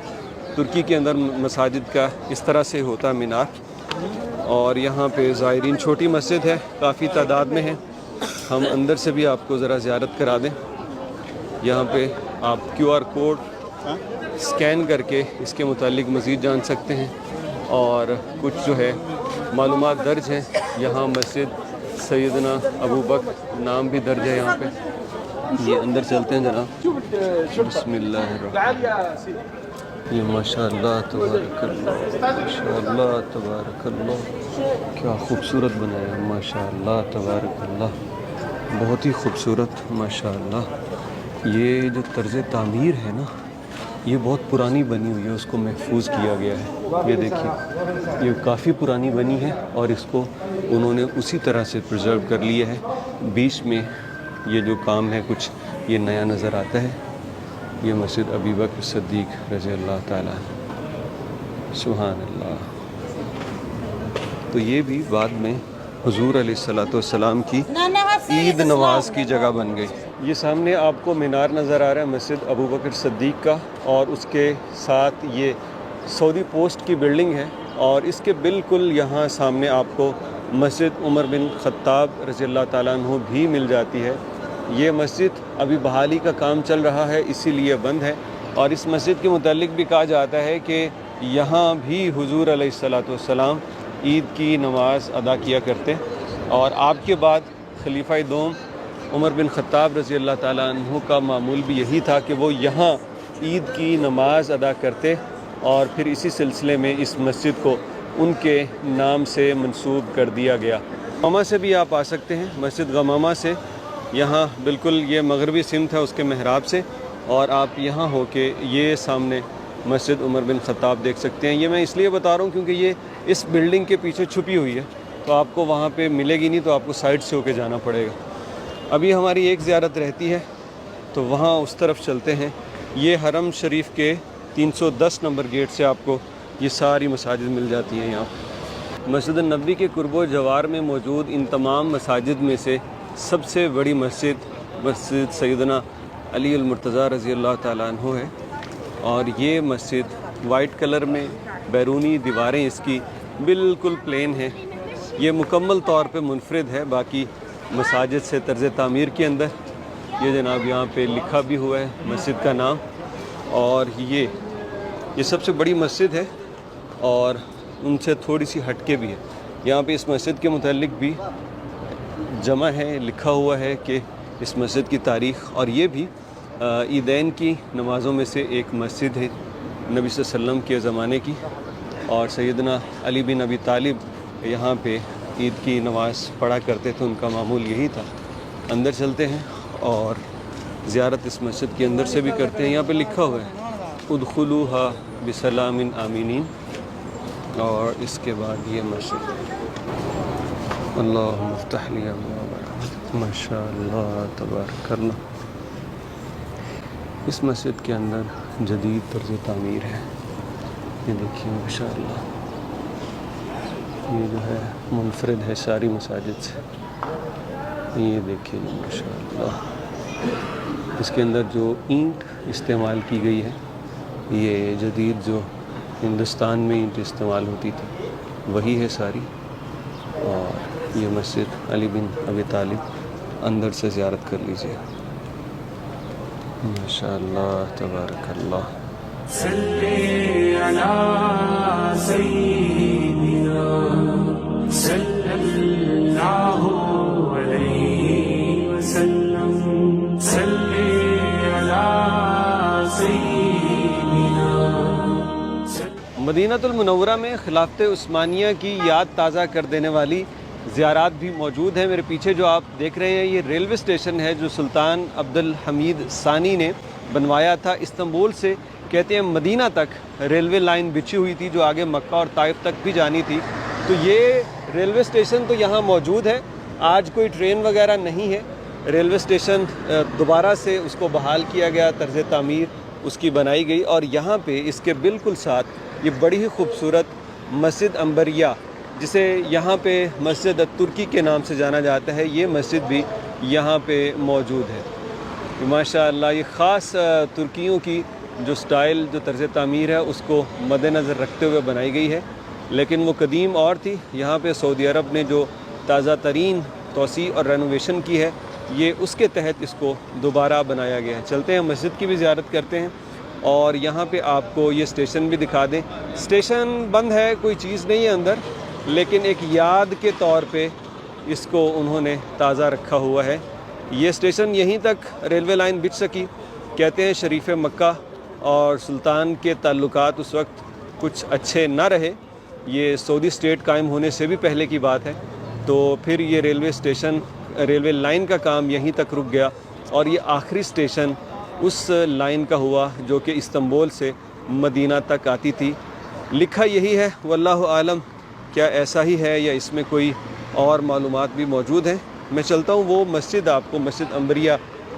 ترکی کے اندر مساجد کا اس طرح سے ہوتا ہے مینار۔ اور یہاں پہ زائرین، چھوٹی مسجد ہے، کافی تعداد میں ہے، ہم اندر سے بھی آپ کو ذرا زیارت کرا دیں۔ یہاں پہ آپ QR کوڈ سکین کر کے اس کے متعلق مزید جان سکتے ہیں، اور کچھ جو ہے معلومات درج ہیں۔ یہاں مسجد سیدنا ابو بکر نام بھی درج ہے یہاں پہ۔ یہ اندر چلتے ہیں جناب، بسم اللہ الرحمن۔ یہ ماشاءاللہ تبارک اللہ، ماشاءاللہ تبارک اللہ، کیا خوبصورت بنایا ہے، ماشاءاللہ تبارک اللہ، بہت ہی خوبصورت ماشاءاللہ۔ یہ جو طرز تعمیر ہے نا، یہ بہت پرانی بنی ہوئی ہے، اس کو محفوظ کیا گیا ہے۔ یہ دیکھیے، یہ کافی پرانی بنی ہے، اور اس کو انہوں نے اسی طرح سے پرزرو کر لیا ہے۔ بیچ میں یہ جو کام ہے کچھ یہ نیا نظر آتا ہے۔ یہ مسجد ابی بکر صدیق رضی اللہ تعالیٰ، سبحان اللہ۔ تو یہ بھی بعد میں حضور علیہ الصلوۃ والسلام کی عید نماز کی جگہ بن گئی۔ یہ سامنے آپ کو مینار نظر آ رہا ہے مسجد ابو بکر صدیق کا، اور اس کے ساتھ یہ سعودی پوسٹ کی بلڈنگ ہے، اور اس کے بالکل یہاں سامنے آپ کو مسجد عمر بن خطاب رضی اللہ تعالیٰ عنہ بھی مل جاتی ہے۔ یہ مسجد ابھی بحالی کا کام چل رہا ہے، اسی لیے بند ہے، اور اس مسجد کے متعلق بھی کہا جاتا ہے کہ یہاں بھی حضور علیہ الصلوۃ والسلام عید کی نماز ادا کیا کرتے، اور آپ کے بعد خلیفہ دوم عمر بن خطاب رضی اللہ تعالیٰ عنہ کا معمول بھی یہی تھا کہ وہ یہاں عید کی نماز ادا کرتے، اور پھر اسی سلسلے میں اس مسجد کو ان کے نام سے منسوب کر دیا گیا۔ غمامہ سے بھی آپ آ سکتے ہیں، مسجد غمامہ سے، یہاں بالکل یہ مغربی سمت ہے اس کے محراب سے، اور آپ یہاں ہو کے یہ سامنے مسجد عمر بن خطاب دیکھ سکتے ہیں۔ یہ میں اس لیے بتا رہا ہوں کیونکہ یہ اس بلڈنگ کے پیچھے چھپی ہوئی ہے، تو آپ کو وہاں پہ ملے گی نہیں، تو آپ کو سائڈ سے ہو کے جانا پڑے گا۔ ابھی ہماری ایک زیارت رہتی ہے، تو وہاں اس طرف چلتے ہیں۔ یہ حرم شریف کے 310 نمبر گیٹ سے آپ کو یہ ساری مساجد مل جاتی ہیں یہاں۔ مسجد النبی کے قرب و جوار میں موجود ان تمام مساجد میں سے سب سے بڑی مسجد سیدنا علی المرتضیٰ رضی اللہ تعالیٰ عنہ ہے، اور یہ مسجد وائٹ کلر میں، بیرونی دیواریں اس کی بالکل پلین ہیں۔ یہ مکمل طور پہ منفرد ہے باقی مساجد سے طرز تعمیر کے اندر۔ یہ جناب یہاں پہ لکھا بھی ہوا ہے مسجد کا نام، اور یہ سب سے بڑی مسجد ہے، اور ان سے تھوڑی سی ہٹ کے بھی ہے۔ یہاں پہ اس مسجد کے متعلق بھی جمع ہے، لکھا ہوا ہے کہ اس مسجد کی تاریخ، اور یہ بھی عیدین کی نمازوں میں سے ایک مسجد ہے نبی صلی اللہ علیہ وسلم کے زمانے کی، اور سیدنا علی بن ابی طالب یہاں پہ عید کی نماز پڑھا کرتے تھے، ان کا معمول یہی تھا۔ اندر چلتے ہیں اور زیارت اس مسجد کے اندر سے بھی کرتے ہیں. یہاں پہ لکھا ہوا ہے ادخلوہا بسلام آمینین. اور اس کے بعد یہ مسجد اللہم افتح لی ابواب رحمتک. ماشاء اللہ تبارک اللہ. اس مسجد کے اندر جدید طرز تعمیر ہے. یہ دیکھیے ماشاء اللہ، یہ جو ہے منفرد ہے ساری مساجد سے. یہ دیکھیے ماشاء اللہ، اس کے اندر جو اینٹ استعمال کی گئی ہے یہ جدید جو ہندوستان میں اینٹ استعمال ہوتی تھی وہی ہے ساری. اور یہ مسجد علی بن ابی طالب، اندر سے زیارت کر لیجیے. ماشاء اللہ تبارک اللہ. صلی علی سیدنا صلی اللہ علیہ وسلم. صلی علی سیدنا. مدینہ المنورہ میں خلافت عثمانیہ کی یاد تازہ کر دینے والی زیارات بھی موجود ہیں. میرے پیچھے جو آپ دیکھ رہے ہیں یہ ریلوے اسٹیشن ہے جو سلطان عبد الحمید ثانی نے بنوایا تھا. استنبول سے کہتے ہیں مدینہ تک ریلوے لائن بچھی ہوئی تھی جو آگے مکہ اور طائف تک بھی جانی تھی. تو یہ ریلوے اسٹیشن تو یہاں موجود ہے. آج کوئی ٹرین وغیرہ نہیں ہے. ریلوے اسٹیشن دوبارہ سے اس کو بحال کیا گیا، طرز تعمیر اس کی بنائی گئی. اور یہاں پہ اس کے بالکل ساتھ یہ بڑی ہی خوبصورت مسجد عنبریہ، جسے یہاں پہ مسجد ترکی کے نام سے جانا جاتا ہے، یہ مسجد بھی یہاں پہ موجود ہے. ماشاء اللہ یہ خاص ترکیوں کی جو سٹائل، جو طرز تعمیر ہے اس کو مد نظر رکھتے ہوئے بنائی گئی ہے، لیکن وہ قدیم اور تھی. یہاں پہ سعودی عرب نے جو تازہ ترین توسیع اور رینوویشن کی ہے یہ اس کے تحت اس کو دوبارہ بنایا گیا ہے. چلتے ہیں مسجد کی بھی زیارت کرتے ہیں اور یہاں پہ آپ کو یہ اسٹیشن بھی دکھا دیں. اسٹیشن بند ہے، کوئی چیز نہیں ہے اندر، لیکن ایک یاد کے طور پہ اس کو انہوں نے تازہ رکھا ہوا ہے. یہ اسٹیشن یہیں تک ریلوے لائن بچ سکی. کہتے ہیں شریف مکہ اور سلطان کے تعلقات اس وقت کچھ اچھے نہ رہے. یہ سعودی اسٹیٹ قائم ہونے سے بھی پہلے کی بات ہے. تو پھر یہ ریلوے اسٹیشن، ریلوے لائن کا کام یہیں تک رک گیا اور یہ آخری اسٹیشن اس لائن کا ہوا جو کہ استنبول سے مدینہ تک آتی تھی. لکھا یہی ہے، واللہ عالم کیا ایسا ہی ہے یا اس میں کوئی اور معلومات بھی موجود ہیں. میں چلتا ہوں وہ مسجد، آپ کو مسجد عنبریہ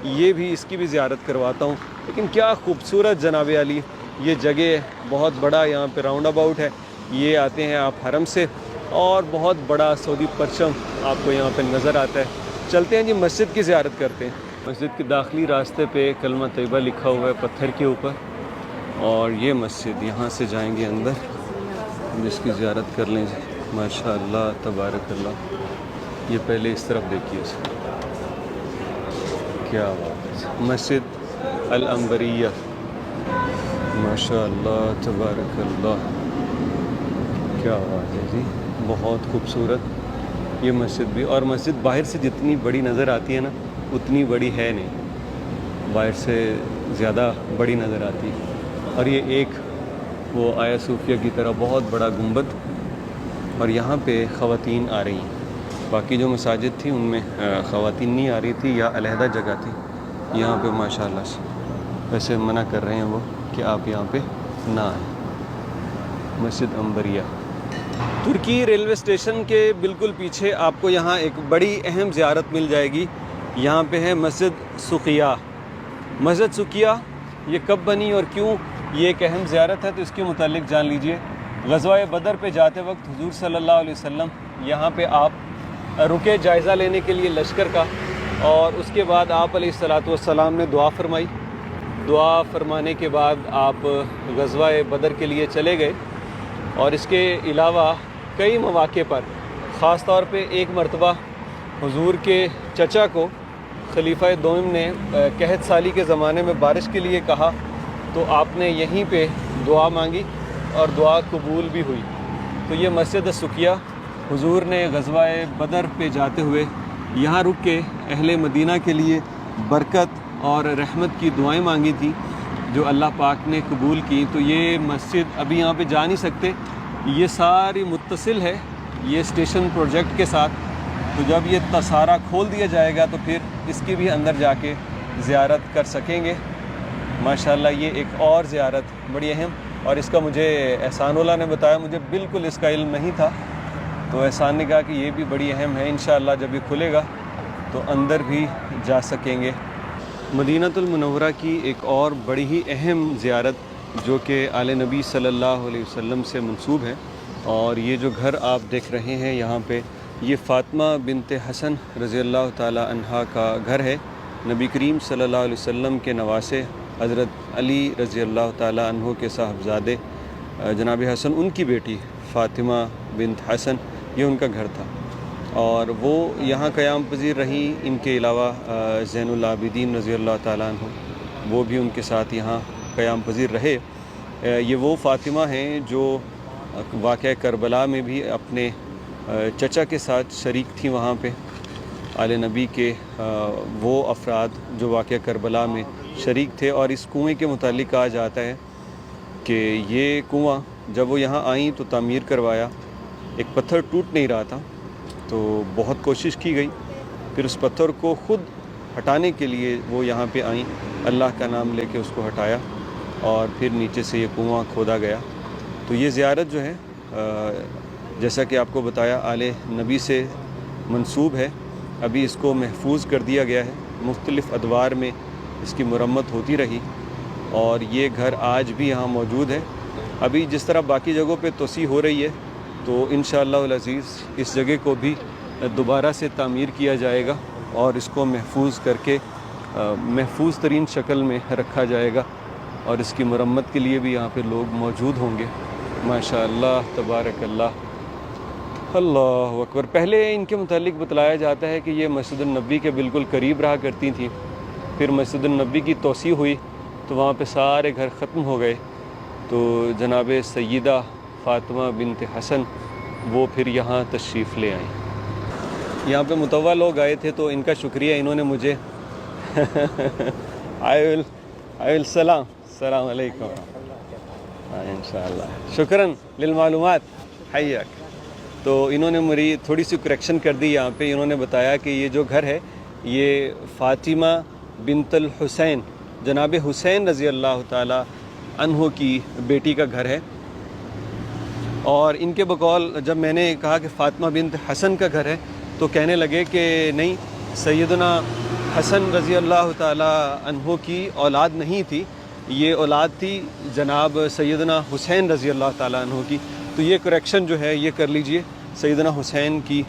یہ بھی اس کی بھی زیارت کرواتا ہوں. لیکن کیا خوبصورت جناب علی یہ جگہ، بہت بڑا یہاں پہ راؤنڈ اباؤٹ ہے. یہ آتے ہیں آپ حرم سے اور بہت بڑا سعودی پرچم آپ کو یہاں پہ نظر آتا ہے. چلتے ہیں جی مسجد کی زیارت کرتے ہیں. مسجد کے داخلی راستے پہ کلمہ طیبہ لکھا ہوا ہے پتھر کے اوپر. اور یہ مسجد، یہاں سے جائیں گے اندر، جس کی زیارت کر لیں جی. ماشاء اللہ تبارک اللہ. یہ پہلے اس طرف دیکھیے اسے، کیا بات ہے. مسجد العنبریہ، ماشاء اللہ تبارک اللہ. کیا بات ہے جی، بہت خوبصورت یہ مسجد بھی. اور مسجد باہر سے جتنی بڑی نظر آتی ہے نا اتنی بڑی ہے نہیں، باہر سے زیادہ بڑی نظر آتی ہے. اور یہ ایک وہ آیا صوفیہ کی طرح بہت بڑا گنبد. اور یہاں پہ خواتین آ رہی ہیں. باقی جو مساجد تھی ان میں خواتین نہیں آ رہی تھی یا علیحدہ جگہ تھی. یہاں پہ ماشاءاللہ سے ویسے منع کر رہے ہیں وہ کہ آپ یہاں پہ نہ آئیں. مسجد عنبریہ. ترکی ریلوے اسٹیشن کے بالکل پیچھے آپ کو یہاں ایک بڑی اہم زیارت مل جائے گی. یہاں پہ ہے مسجد سقیہ. مسجد سقیہ یہ کب بنی اور کیوں یہ ایک اہم زیارت ہے تو اس کے متعلق جان لیجئے. غزوہ بدر پہ جاتے وقت حضور صلی اللہ علیہ وسلم یہاں پہ آپ رکے جائزہ لینے کے لیے لشکر کا، اور اس کے بعد آپ علیہ الصلاۃ والسلام نے دعا فرمائی. دعا فرمانے کے بعد آپ غزوہ بدر کے لیے چلے گئے. اور اس کے علاوہ کئی مواقع پر، خاص طور پہ ایک مرتبہ حضور کے چچا کو خلیفہ دوم نے قحط سالی کے زمانے میں بارش کے لیے کہا تو آپ نے یہیں پہ دعا مانگی اور دعا قبول بھی ہوئی. تو یہ مسجد سقیہ، حضور نے غزوہ بدر پہ جاتے ہوئے یہاں رک کے اہل مدینہ کے لیے برکت اور رحمت کی دعائیں مانگی تھیں جو اللہ پاک نے قبول کی. تو یہ مسجد ابھی یہاں پہ جا نہیں سکتے، یہ ساری متصل ہے یہ اسٹیشن پروجیکٹ کے ساتھ. تو جب یہ سارا کھول دیا جائے گا تو پھر اس کی بھی اندر جا کے زیارت کر سکیں گے۔ ماشاءاللہ یہ ایک اور زیارت بڑی اہم، اور اس کا مجھے احسان اللہ نے بتایا، مجھے بالکل اس کا علم نہیں تھا، تو احسان نے کہا کہ یہ بھی بڑی اہم ہے، انشاءاللہ جب یہ کھلے گا تو اندر بھی جا سکیں گے۔ مدینہ المنورہ کی ایک اور بڑی ہی اہم زیارت جو کہ آل نبی صلی اللہ علیہ وسلم سے منسوب ہے، اور یہ جو گھر آپ دیکھ رہے ہیں یہاں پہ، یہ فاطمہ بنت حسن رضی اللہ تعالی عنہا کا گھر ہے۔ نبی کریم صلی اللہ علیہ وسلم کے نواسے حضرت علی رضی اللہ تعالی عنہ کے صاحبزادے جناب حسن، ان کی بیٹی فاطمہ بنت حسن، یہ ان کا گھر تھا، اور وہ یہاں قیام پذیر رہیں۔ ان کے علاوہ زین العابدین رضی اللہ تعالیٰ عنہ، وہ بھی ان کے ساتھ یہاں قیام پذیر رہے۔ یہ وہ فاطمہ ہیں جو واقعہ کربلا میں بھی اپنے چچا کے ساتھ شریک تھیں وہاں پہ۔ آل نبی کے وہ افراد جو واقعہ کربلا میں شریک تھے، اور اس کنویں کے متعلق کہا جاتا ہے کہ یہ کنواں جب وہ یہاں آئیں تو تعمیر کروایا، ایک پتھر ٹوٹ نہیں رہا تھا، تو بہت کوشش کی گئی، پھر اس پتھر کو خود ہٹانے کے لیے وہ یہاں پہ آئیں، اللہ کا نام لے کے اس کو ہٹایا، اور پھر نیچے سے یہ کنواں کھودا گیا۔ تو یہ زیارت جو ہے جیسا کہ آپ کو بتایا آل نبی سے منسوب ہے، ابھی اس کو محفوظ کر دیا گیا ہے، مختلف ادوار میں اس کی مرمت ہوتی رہی، اور یہ گھر آج بھی یہاں موجود ہے۔ ابھی جس طرح باقی جگہوں پہ توسیع ہو رہی ہے، تو انشاءاللہ العزیز اس جگہ کو بھی دوبارہ سے تعمیر کیا جائے گا، اور اس کو محفوظ کر کے محفوظ ترین شکل میں رکھا جائے گا، اور اس کی مرمت کے لیے بھی یہاں پہ لوگ موجود ہوں گے۔ ماشاءاللہ تبارک اللہ، اللہ اکبر۔ پہلے ان کے متعلق بتلایا جاتا ہے کہ یہ مسجد النبی کے بالکل قریب رہا کرتی تھیں، پھر مسجد النبی کی توسیع ہوئی تو وہاں پہ سارے گھر ختم ہو گئے، تو جناب سیدہ فاطمہ بنت حسن وہ پھر یہاں تشریف لے آئیں۔ یہاں پہ متوع لوگ آئے تھے، تو ان کا شکریہ، انہوں نے مجھے السلام علیکم، انشاءاللہ شکراً للمعلومات، حیاک۔ تو انہوں نے میری تھوڑی سی کریکشن کر دی یہاں پہ، انہوں نے بتایا کہ یہ جو گھر ہے یہ فاطمہ بنت الحسین، جناب حسین رضی اللہ تعالی عنہ کی بیٹی کا گھر ہے، اور ان کے بقول جب میں نے کہا کہ فاطمہ بنت حسن کا گھر ہے تو کہنے لگے کہ نہیں، سیدنا حسن رضی اللہ تعالی عنہ کی اولاد نہیں تھی، یہ اولاد تھی جناب سیدنا حسین رضی اللہ تعالی عنہ کی۔ تو یہ کریکشن جو ہے یہ کر لیجئے، سیدنا حسین کی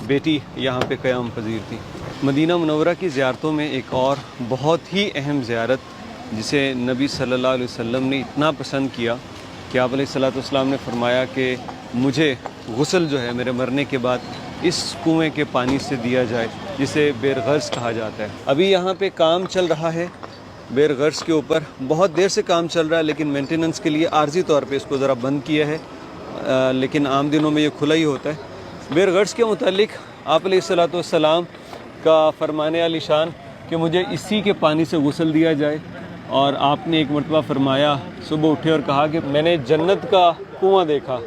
بیٹی یہاں پہ قیام پذیر تھی۔ مدینہ منورہ کی زیارتوں میں ایک اور بہت ہی اہم زیارت جسے نبی صلی اللہ علیہ وسلم نے اتنا پسند کیا کہ آپ علیہ الصلوۃ والسلام نے فرمایا کہ مجھے غسل جو ہے میرے مرنے کے بعد اس کنویں کے پانی سے دیا جائے، جسے بیر غرض کہا جاتا ہے۔ ابھی یہاں پہ کام چل رہا ہے بیر غرض کے اوپر، بہت دیر سے کام چل رہا ہے، لیکن مینٹیننس کے لیے عارضی طور پہ اس کو ذرا بند کیا ہے، لیکن عام دنوں میں یہ کھلا ہی ہوتا ہے۔ بیر غرض کے متعلق آپ علیہ الصلوۃ والسلام کا فرمانے علی شان کہ مجھے اسی کے پانی سے غسل دیا جائے، اور آپ نے ایک مرتبہ فرمایا، صبح اٹھے اور کہا کہ میں نے جنت کا کنواں دیکھا،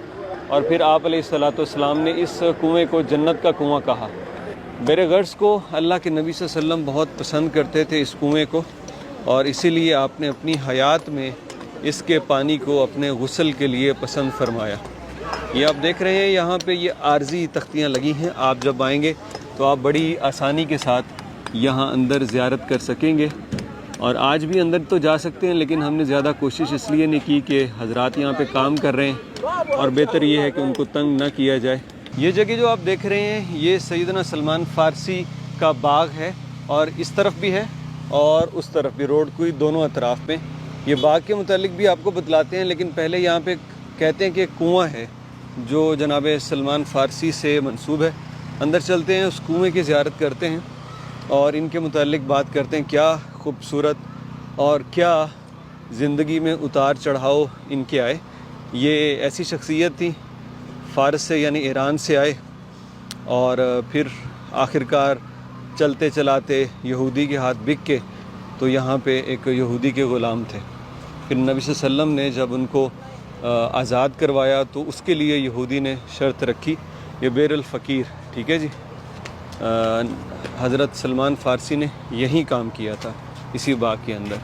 اور پھر آپ علیہ الصلوۃ والسلام نے اس کنویں کو جنت کا کنواں کہا۔ بیر غرض کو اللہ کے نبی صلی اللہ علیہ وسلم بہت پسند کرتے تھے اس کنویں کو، اور اسی لیے آپ نے اپنی حیات میں اس کے پانی کو اپنے غسل کے لیے پسند فرمایا۔ یہ آپ دیکھ رہے ہیں یہاں پہ یہ عارضی تختیاں لگی ہیں، آپ جب آئیں گے تو آپ بڑی آسانی کے ساتھ یہاں اندر زیارت کر سکیں گے، اور آج بھی اندر تو جا سکتے ہیں، لیکن ہم نے زیادہ کوشش اس لیے نہیں کی کہ حضرات یہاں پہ کام کر رہے ہیں، اور بہتر یہ ہے کہ ان کو تنگ نہ کیا جائے۔ یہ جگہ جو آپ دیکھ رہے ہیں یہ سیدنا سلمان فارسی کا باغ ہے، اور اس طرف بھی ہے اور اس طرف بھی، روڈ کوئی دونوں اطراف میں۔ یہ باغ کے متعلق بھی آپ کو بتلاتے ہیں، لیکن پہلے یہاں پہ کہتے ہیں کہ کنواں ہے جو جناب سلمان فارسی سے منسوب ہے۔ اندر چلتے ہیں، اس کنویں کی زیارت کرتے ہیں اور ان کے متعلق بات کرتے ہیں، کیا خوبصورت اور کیا زندگی میں اتار چڑھاؤ ان کے آئے۔ یہ ایسی شخصیت تھی، فارس سے یعنی ایران سے آئے، اور پھر آخرکار چلتے چلاتے یہودی کے ہاتھ بک کے تو یہاں پہ ایک یہودی کے غلام تھے۔ پھر نبی صلی اللہ علیہ وسلم نے جب ان کو آزاد کروایا تو اس کے لیے یہودی نے شرط رکھی، یہ بیر الفقیر، ٹھیک ہے جی۔ حضرت سلمان فارسی نے یہی کام کیا تھا، اسی باغ کے اندر.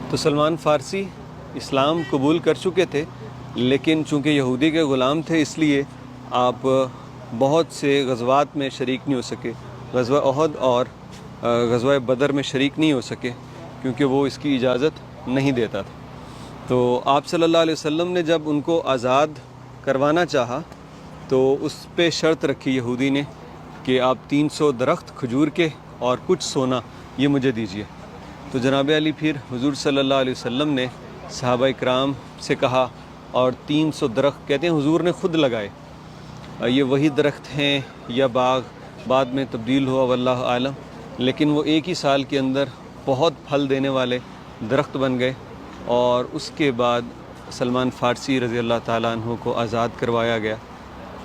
تو سلمان فارسی اسلام قبول کر چکے تھے، لیکن چونکہ یہودی کے غلام تھے اس لیے آپ بہت سے غزوات میں شریک نہیں ہو سکے. غزوہ احد اور غزوہ بدر میں شریک نہیں ہو سکے کیونکہ وہ اس کی اجازت نہیں دیتا تھا. تو آپ صلی اللہ علیہ وسلم نے جب ان کو آزاد کروانا چاہا تو اس پہ شرط رکھی یہودی نے کہ آپ 300 درخت کھجور کے اور کچھ سونا یہ مجھے دیجیے. تو جناب علی پھر حضور صلی اللہ علیہ وسلم نے صحابہ اکرام سے کہا اور 300 درخت کہتے ہیں حضور نے خود لگائے. یہ وہی درخت ہیں یا باغ بعد میں تبدیل ہوا واللہ عالم، لیکن وہ ایک ہی سال کے اندر بہت پھل دینے والے درخت بن گئے. اور اس کے بعد سلمان فارسی رضی اللہ تعالیٰ عنہ کو آزاد کروایا گیا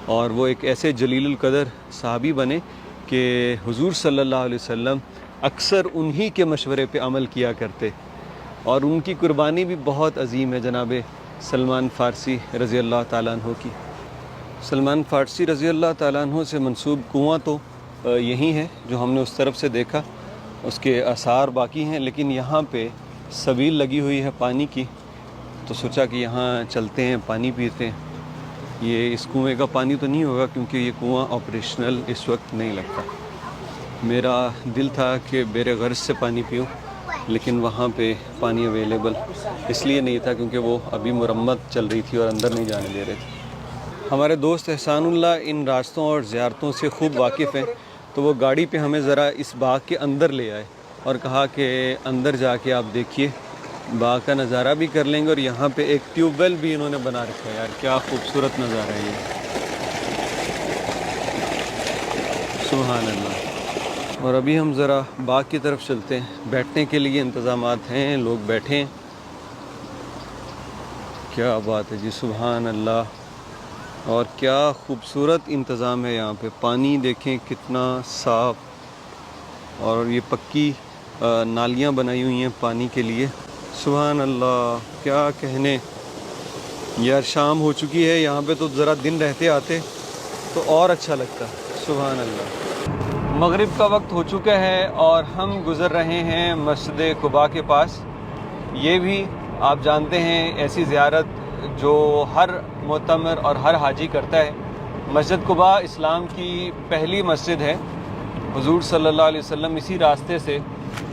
اور وہ ایک ایسے جلیل القدر صحابی بنے کہ حضور صلی اللہ علیہ وسلم اکثر انہی کے مشورے پہ عمل کیا کرتے اور ان کی قربانی بھی بہت عظیم ہے جناب سلمان فارسی رضی اللہ تعالیٰ عنہ کی. سلمان فارسی رضی اللہ تعالیٰ عنہ سے منسوب کنواں تو یہی ہے جو ہم نے اس طرف سے دیکھا، اس کے آثار باقی ہیں، لیکن یہاں پہ سبیل لگی ہوئی ہے پانی کی تو سوچا کہ یہاں چلتے ہیں پانی پیتے ہیں. یہ اس کنویں کا پانی تو نہیں ہوگا کیونکہ یہ کنواں آپریشنل اس وقت نہیں لگتا. میرا دل تھا کہ بیر غرض سے پانی پیوں لیکن وہاں پہ پانی اویلیبل اس لیے نہیں تھا کیونکہ وہ ابھی مرمت چل رہی تھی اور اندر نہیں جانے دے رہے تھے. ہمارے دوست احسان اللہ ان راستوں اور زیارتوں سے خوب واقف ہیں تو وہ گاڑی پہ ہمیں ذرا اس باغ کے اندر لے آئے اور کہا کہ اندر جا کے آپ دیکھیے، باغ کا نظارہ بھی کر لیں گے اور یہاں پہ ایک ٹیوب ویل بھی انہوں نے بنا رکھا ہے. یار کیا خوبصورت نظارہ ہے یہ، سبحان اللہ. اور ابھی ہم ذرا باغ کی طرف چلتے ہیں. بیٹھنے کے لیے انتظامات ہیں، لوگ بیٹھے ہیں. کیا بات ہے جی، سبحان اللہ. اور کیا خوبصورت انتظام ہے یہاں پہ. پانی دیکھیں کتنا صاف، اور یہ پکی نالیاں بنائی ہوئی ہیں پانی کے لیے. سبحان اللہ، کیا کہنے. یار شام ہو چکی ہے یہاں پہ، تو ذرا دن رہتے آتے تو اور اچھا لگتا. سبحان اللہ. مغرب کا وقت ہو چکا ہے اور ہم گزر رہے ہیں مسجد قباء کے پاس. یہ بھی آپ جانتے ہیں ایسی زیارت جو ہر معتمر اور ہر حاجی کرتا ہے. مسجد قباء اسلام کی پہلی مسجد ہے. حضور صلی اللہ علیہ وسلم اسی راستے سے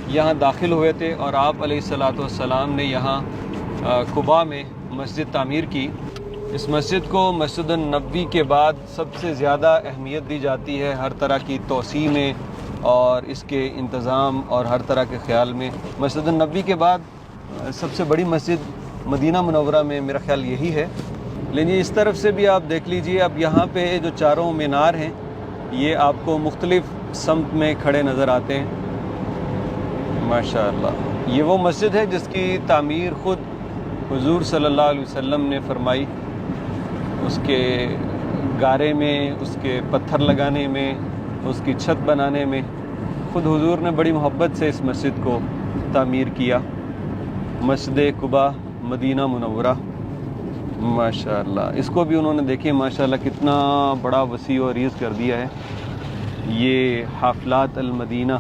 یہاں داخل ہوئے تھے اور آپ علیہ الصلاۃ والسلام نے یہاں قباء میں مسجد تعمیر کی. اس مسجد کو مسجد النبوی کے بعد سب سے زیادہ اہمیت دی جاتی ہے ہر طرح کی توسیع میں اور اس کے انتظام اور ہر طرح کے خیال میں. مسجد النبوی کے بعد سب سے بڑی مسجد مدینہ منورہ میں میرا خیال یہی ہے. لیکن اس طرف سے بھی آپ دیکھ لیجئے. اب یہاں پہ جو چاروں مینار ہیں یہ آپ کو مختلف سمت میں کھڑے نظر آتے ہیں. ماشاء اللہ. یہ وہ مسجد ہے جس کی تعمیر خود حضور صلی اللہ علیہ وسلم نے فرمائی. اس کے گارے میں، اس کے پتھر لگانے میں، اس کی چھت بنانے میں خود حضور نے بڑی محبت سے اس مسجد کو تعمیر کیا. مسجد قباء مدینہ منورہ. ماشاء اللہ. اس کو بھی انہوں نے دیکھیں ماشاء اللہ کتنا بڑا وسیع و عریض کر دیا ہے. یہ حافلات المدینہ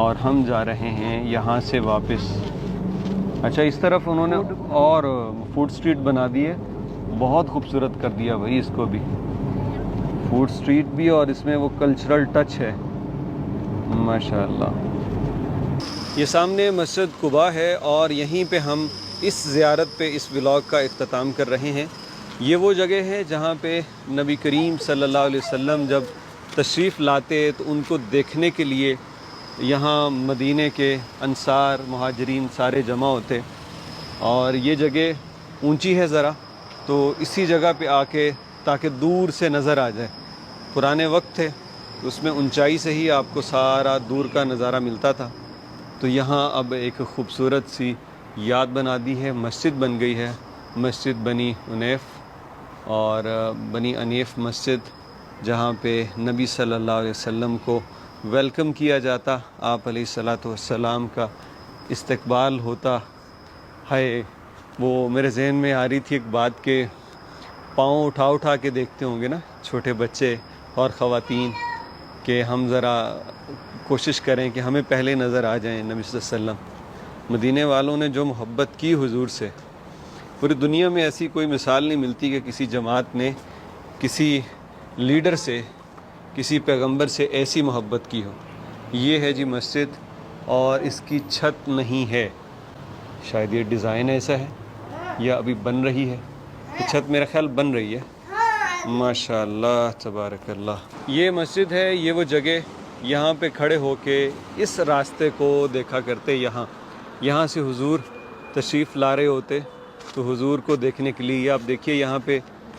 اور ہم جا رہے ہیں یہاں سے واپس. اچھا اس طرف انہوں نے اور فوڈ سٹریٹ بنا دی ہے. بہت خوبصورت کر دیا بھائی اس کو بھی. فوڈ سٹریٹ بھی اور اس میں وہ کلچرل ٹچ ہے. ماشاء اللہ. یہ سامنے مسجد قباء ہے اور یہیں پہ ہم اس زیارت پہ اس ولاگ کا اختتام کر رہے ہیں. یہ وہ جگہ ہے جہاں پہ نبی کریم صلی اللہ علیہ وسلم جب تشریف لاتے تو ان کو دیکھنے کے لیے یہاں مدینے کے انصار مہاجرین سارے جمع ہوتے. اور یہ جگہ اونچی ہے ذرا، تو اسی جگہ پہ آ کے تاکہ دور سے نظر آ جائے. پرانے وقت تھے اس میں اونچائی سے ہی آپ کو سارا دور کا نظارہ ملتا تھا. تو یہاں اب ایک خوبصورت سی یاد بنا دی ہے. مسجد بن گئی ہے، مسجد بنی انیف. اور بنی انیف مسجد جہاں پہ نبی صلی اللہ علیہ وسلم کو ویلکم کیا جاتا، آپ علیہ الصلاۃ والسلام کا استقبال ہوتا. ہے وہ میرے ذہن میں آ رہی تھی ایک بات کہ پاؤں اٹھا اٹھا کے دیکھتے ہوں گے نا چھوٹے بچے اور خواتین. کہ ہم ذرا کوشش کریں کہ ہمیں پہلے نظر آ جائیں نبی صلی اللہ علیہ وسلم۔ مدینے والوں نے جو محبت کی حضور سے، پوری دنیا میں ایسی کوئی مثال نہیں ملتی کہ کسی جماعت نے کسی لیڈر سے، کسی پیغمبر سے ایسی محبت کی ہو۔ یہ ہے جی مسجد، اور اس کی چھت نہیں ہے، شاید یہ ڈیزائن ایسا ہے یا ابھی بن رہی ہے، یہ چھت میرا خیال بن رہی ہے۔ ماشاء اللہ تبارک اللہ۔ یہ مسجد ہے، یہ وہ جگہ یہاں پہ کھڑے ہو کے اس راستے کو دیکھا کرتے، یہاں سے حضور تشریف لا رہے ہوتے تو حضور کو دیکھنے کے لیے۔ آپ دیکھیے یہاں پہ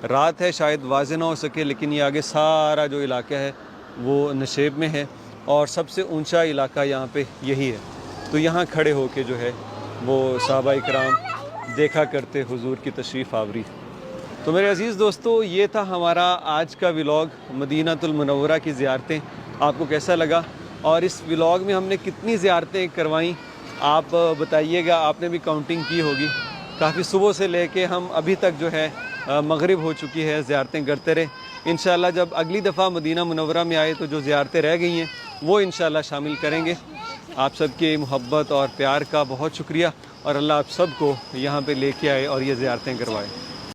رات ہے، شاید واضح نہ ہو سکے، لیکن یہ آگے سارا جو علاقہ ہے وہ نشیب میں ہے، اور سب سے اونچا علاقہ یہاں پہ یہی ہے۔ تو یہاں کھڑے ہو کے جو ہے وہ صحابہ اکرام دیکھا کرتے حضور کی تشریف آوری۔ تو میرے عزیز دوستو، یہ تھا ہمارا آج کا ولاگ، مدینہ المنورہ کی زیارتیں۔ آپ کو کیسا لگا، اور اس ولاگ میں ہم نے کتنی زیارتیں کروائیں آپ بتائیے گا۔ آپ نے بھی کاؤنٹنگ کی ہوگی، کافی صبح سے لے کے ہم ابھی تک جو ہے مغرب ہو چکی ہے، زیارتیں کرتے رہے۔ انشاءاللہ جب اگلی دفعہ مدینہ منورہ میں آئے تو جو زیارتیں رہ گئی ہیں وہ انشاءاللہ شامل کریں گے۔ آپ سب کی محبت اور پیار کا بہت شکریہ، اور اللہ آپ سب کو یہاں پہ لے کے آئے اور یہ زیارتیں کروائے۔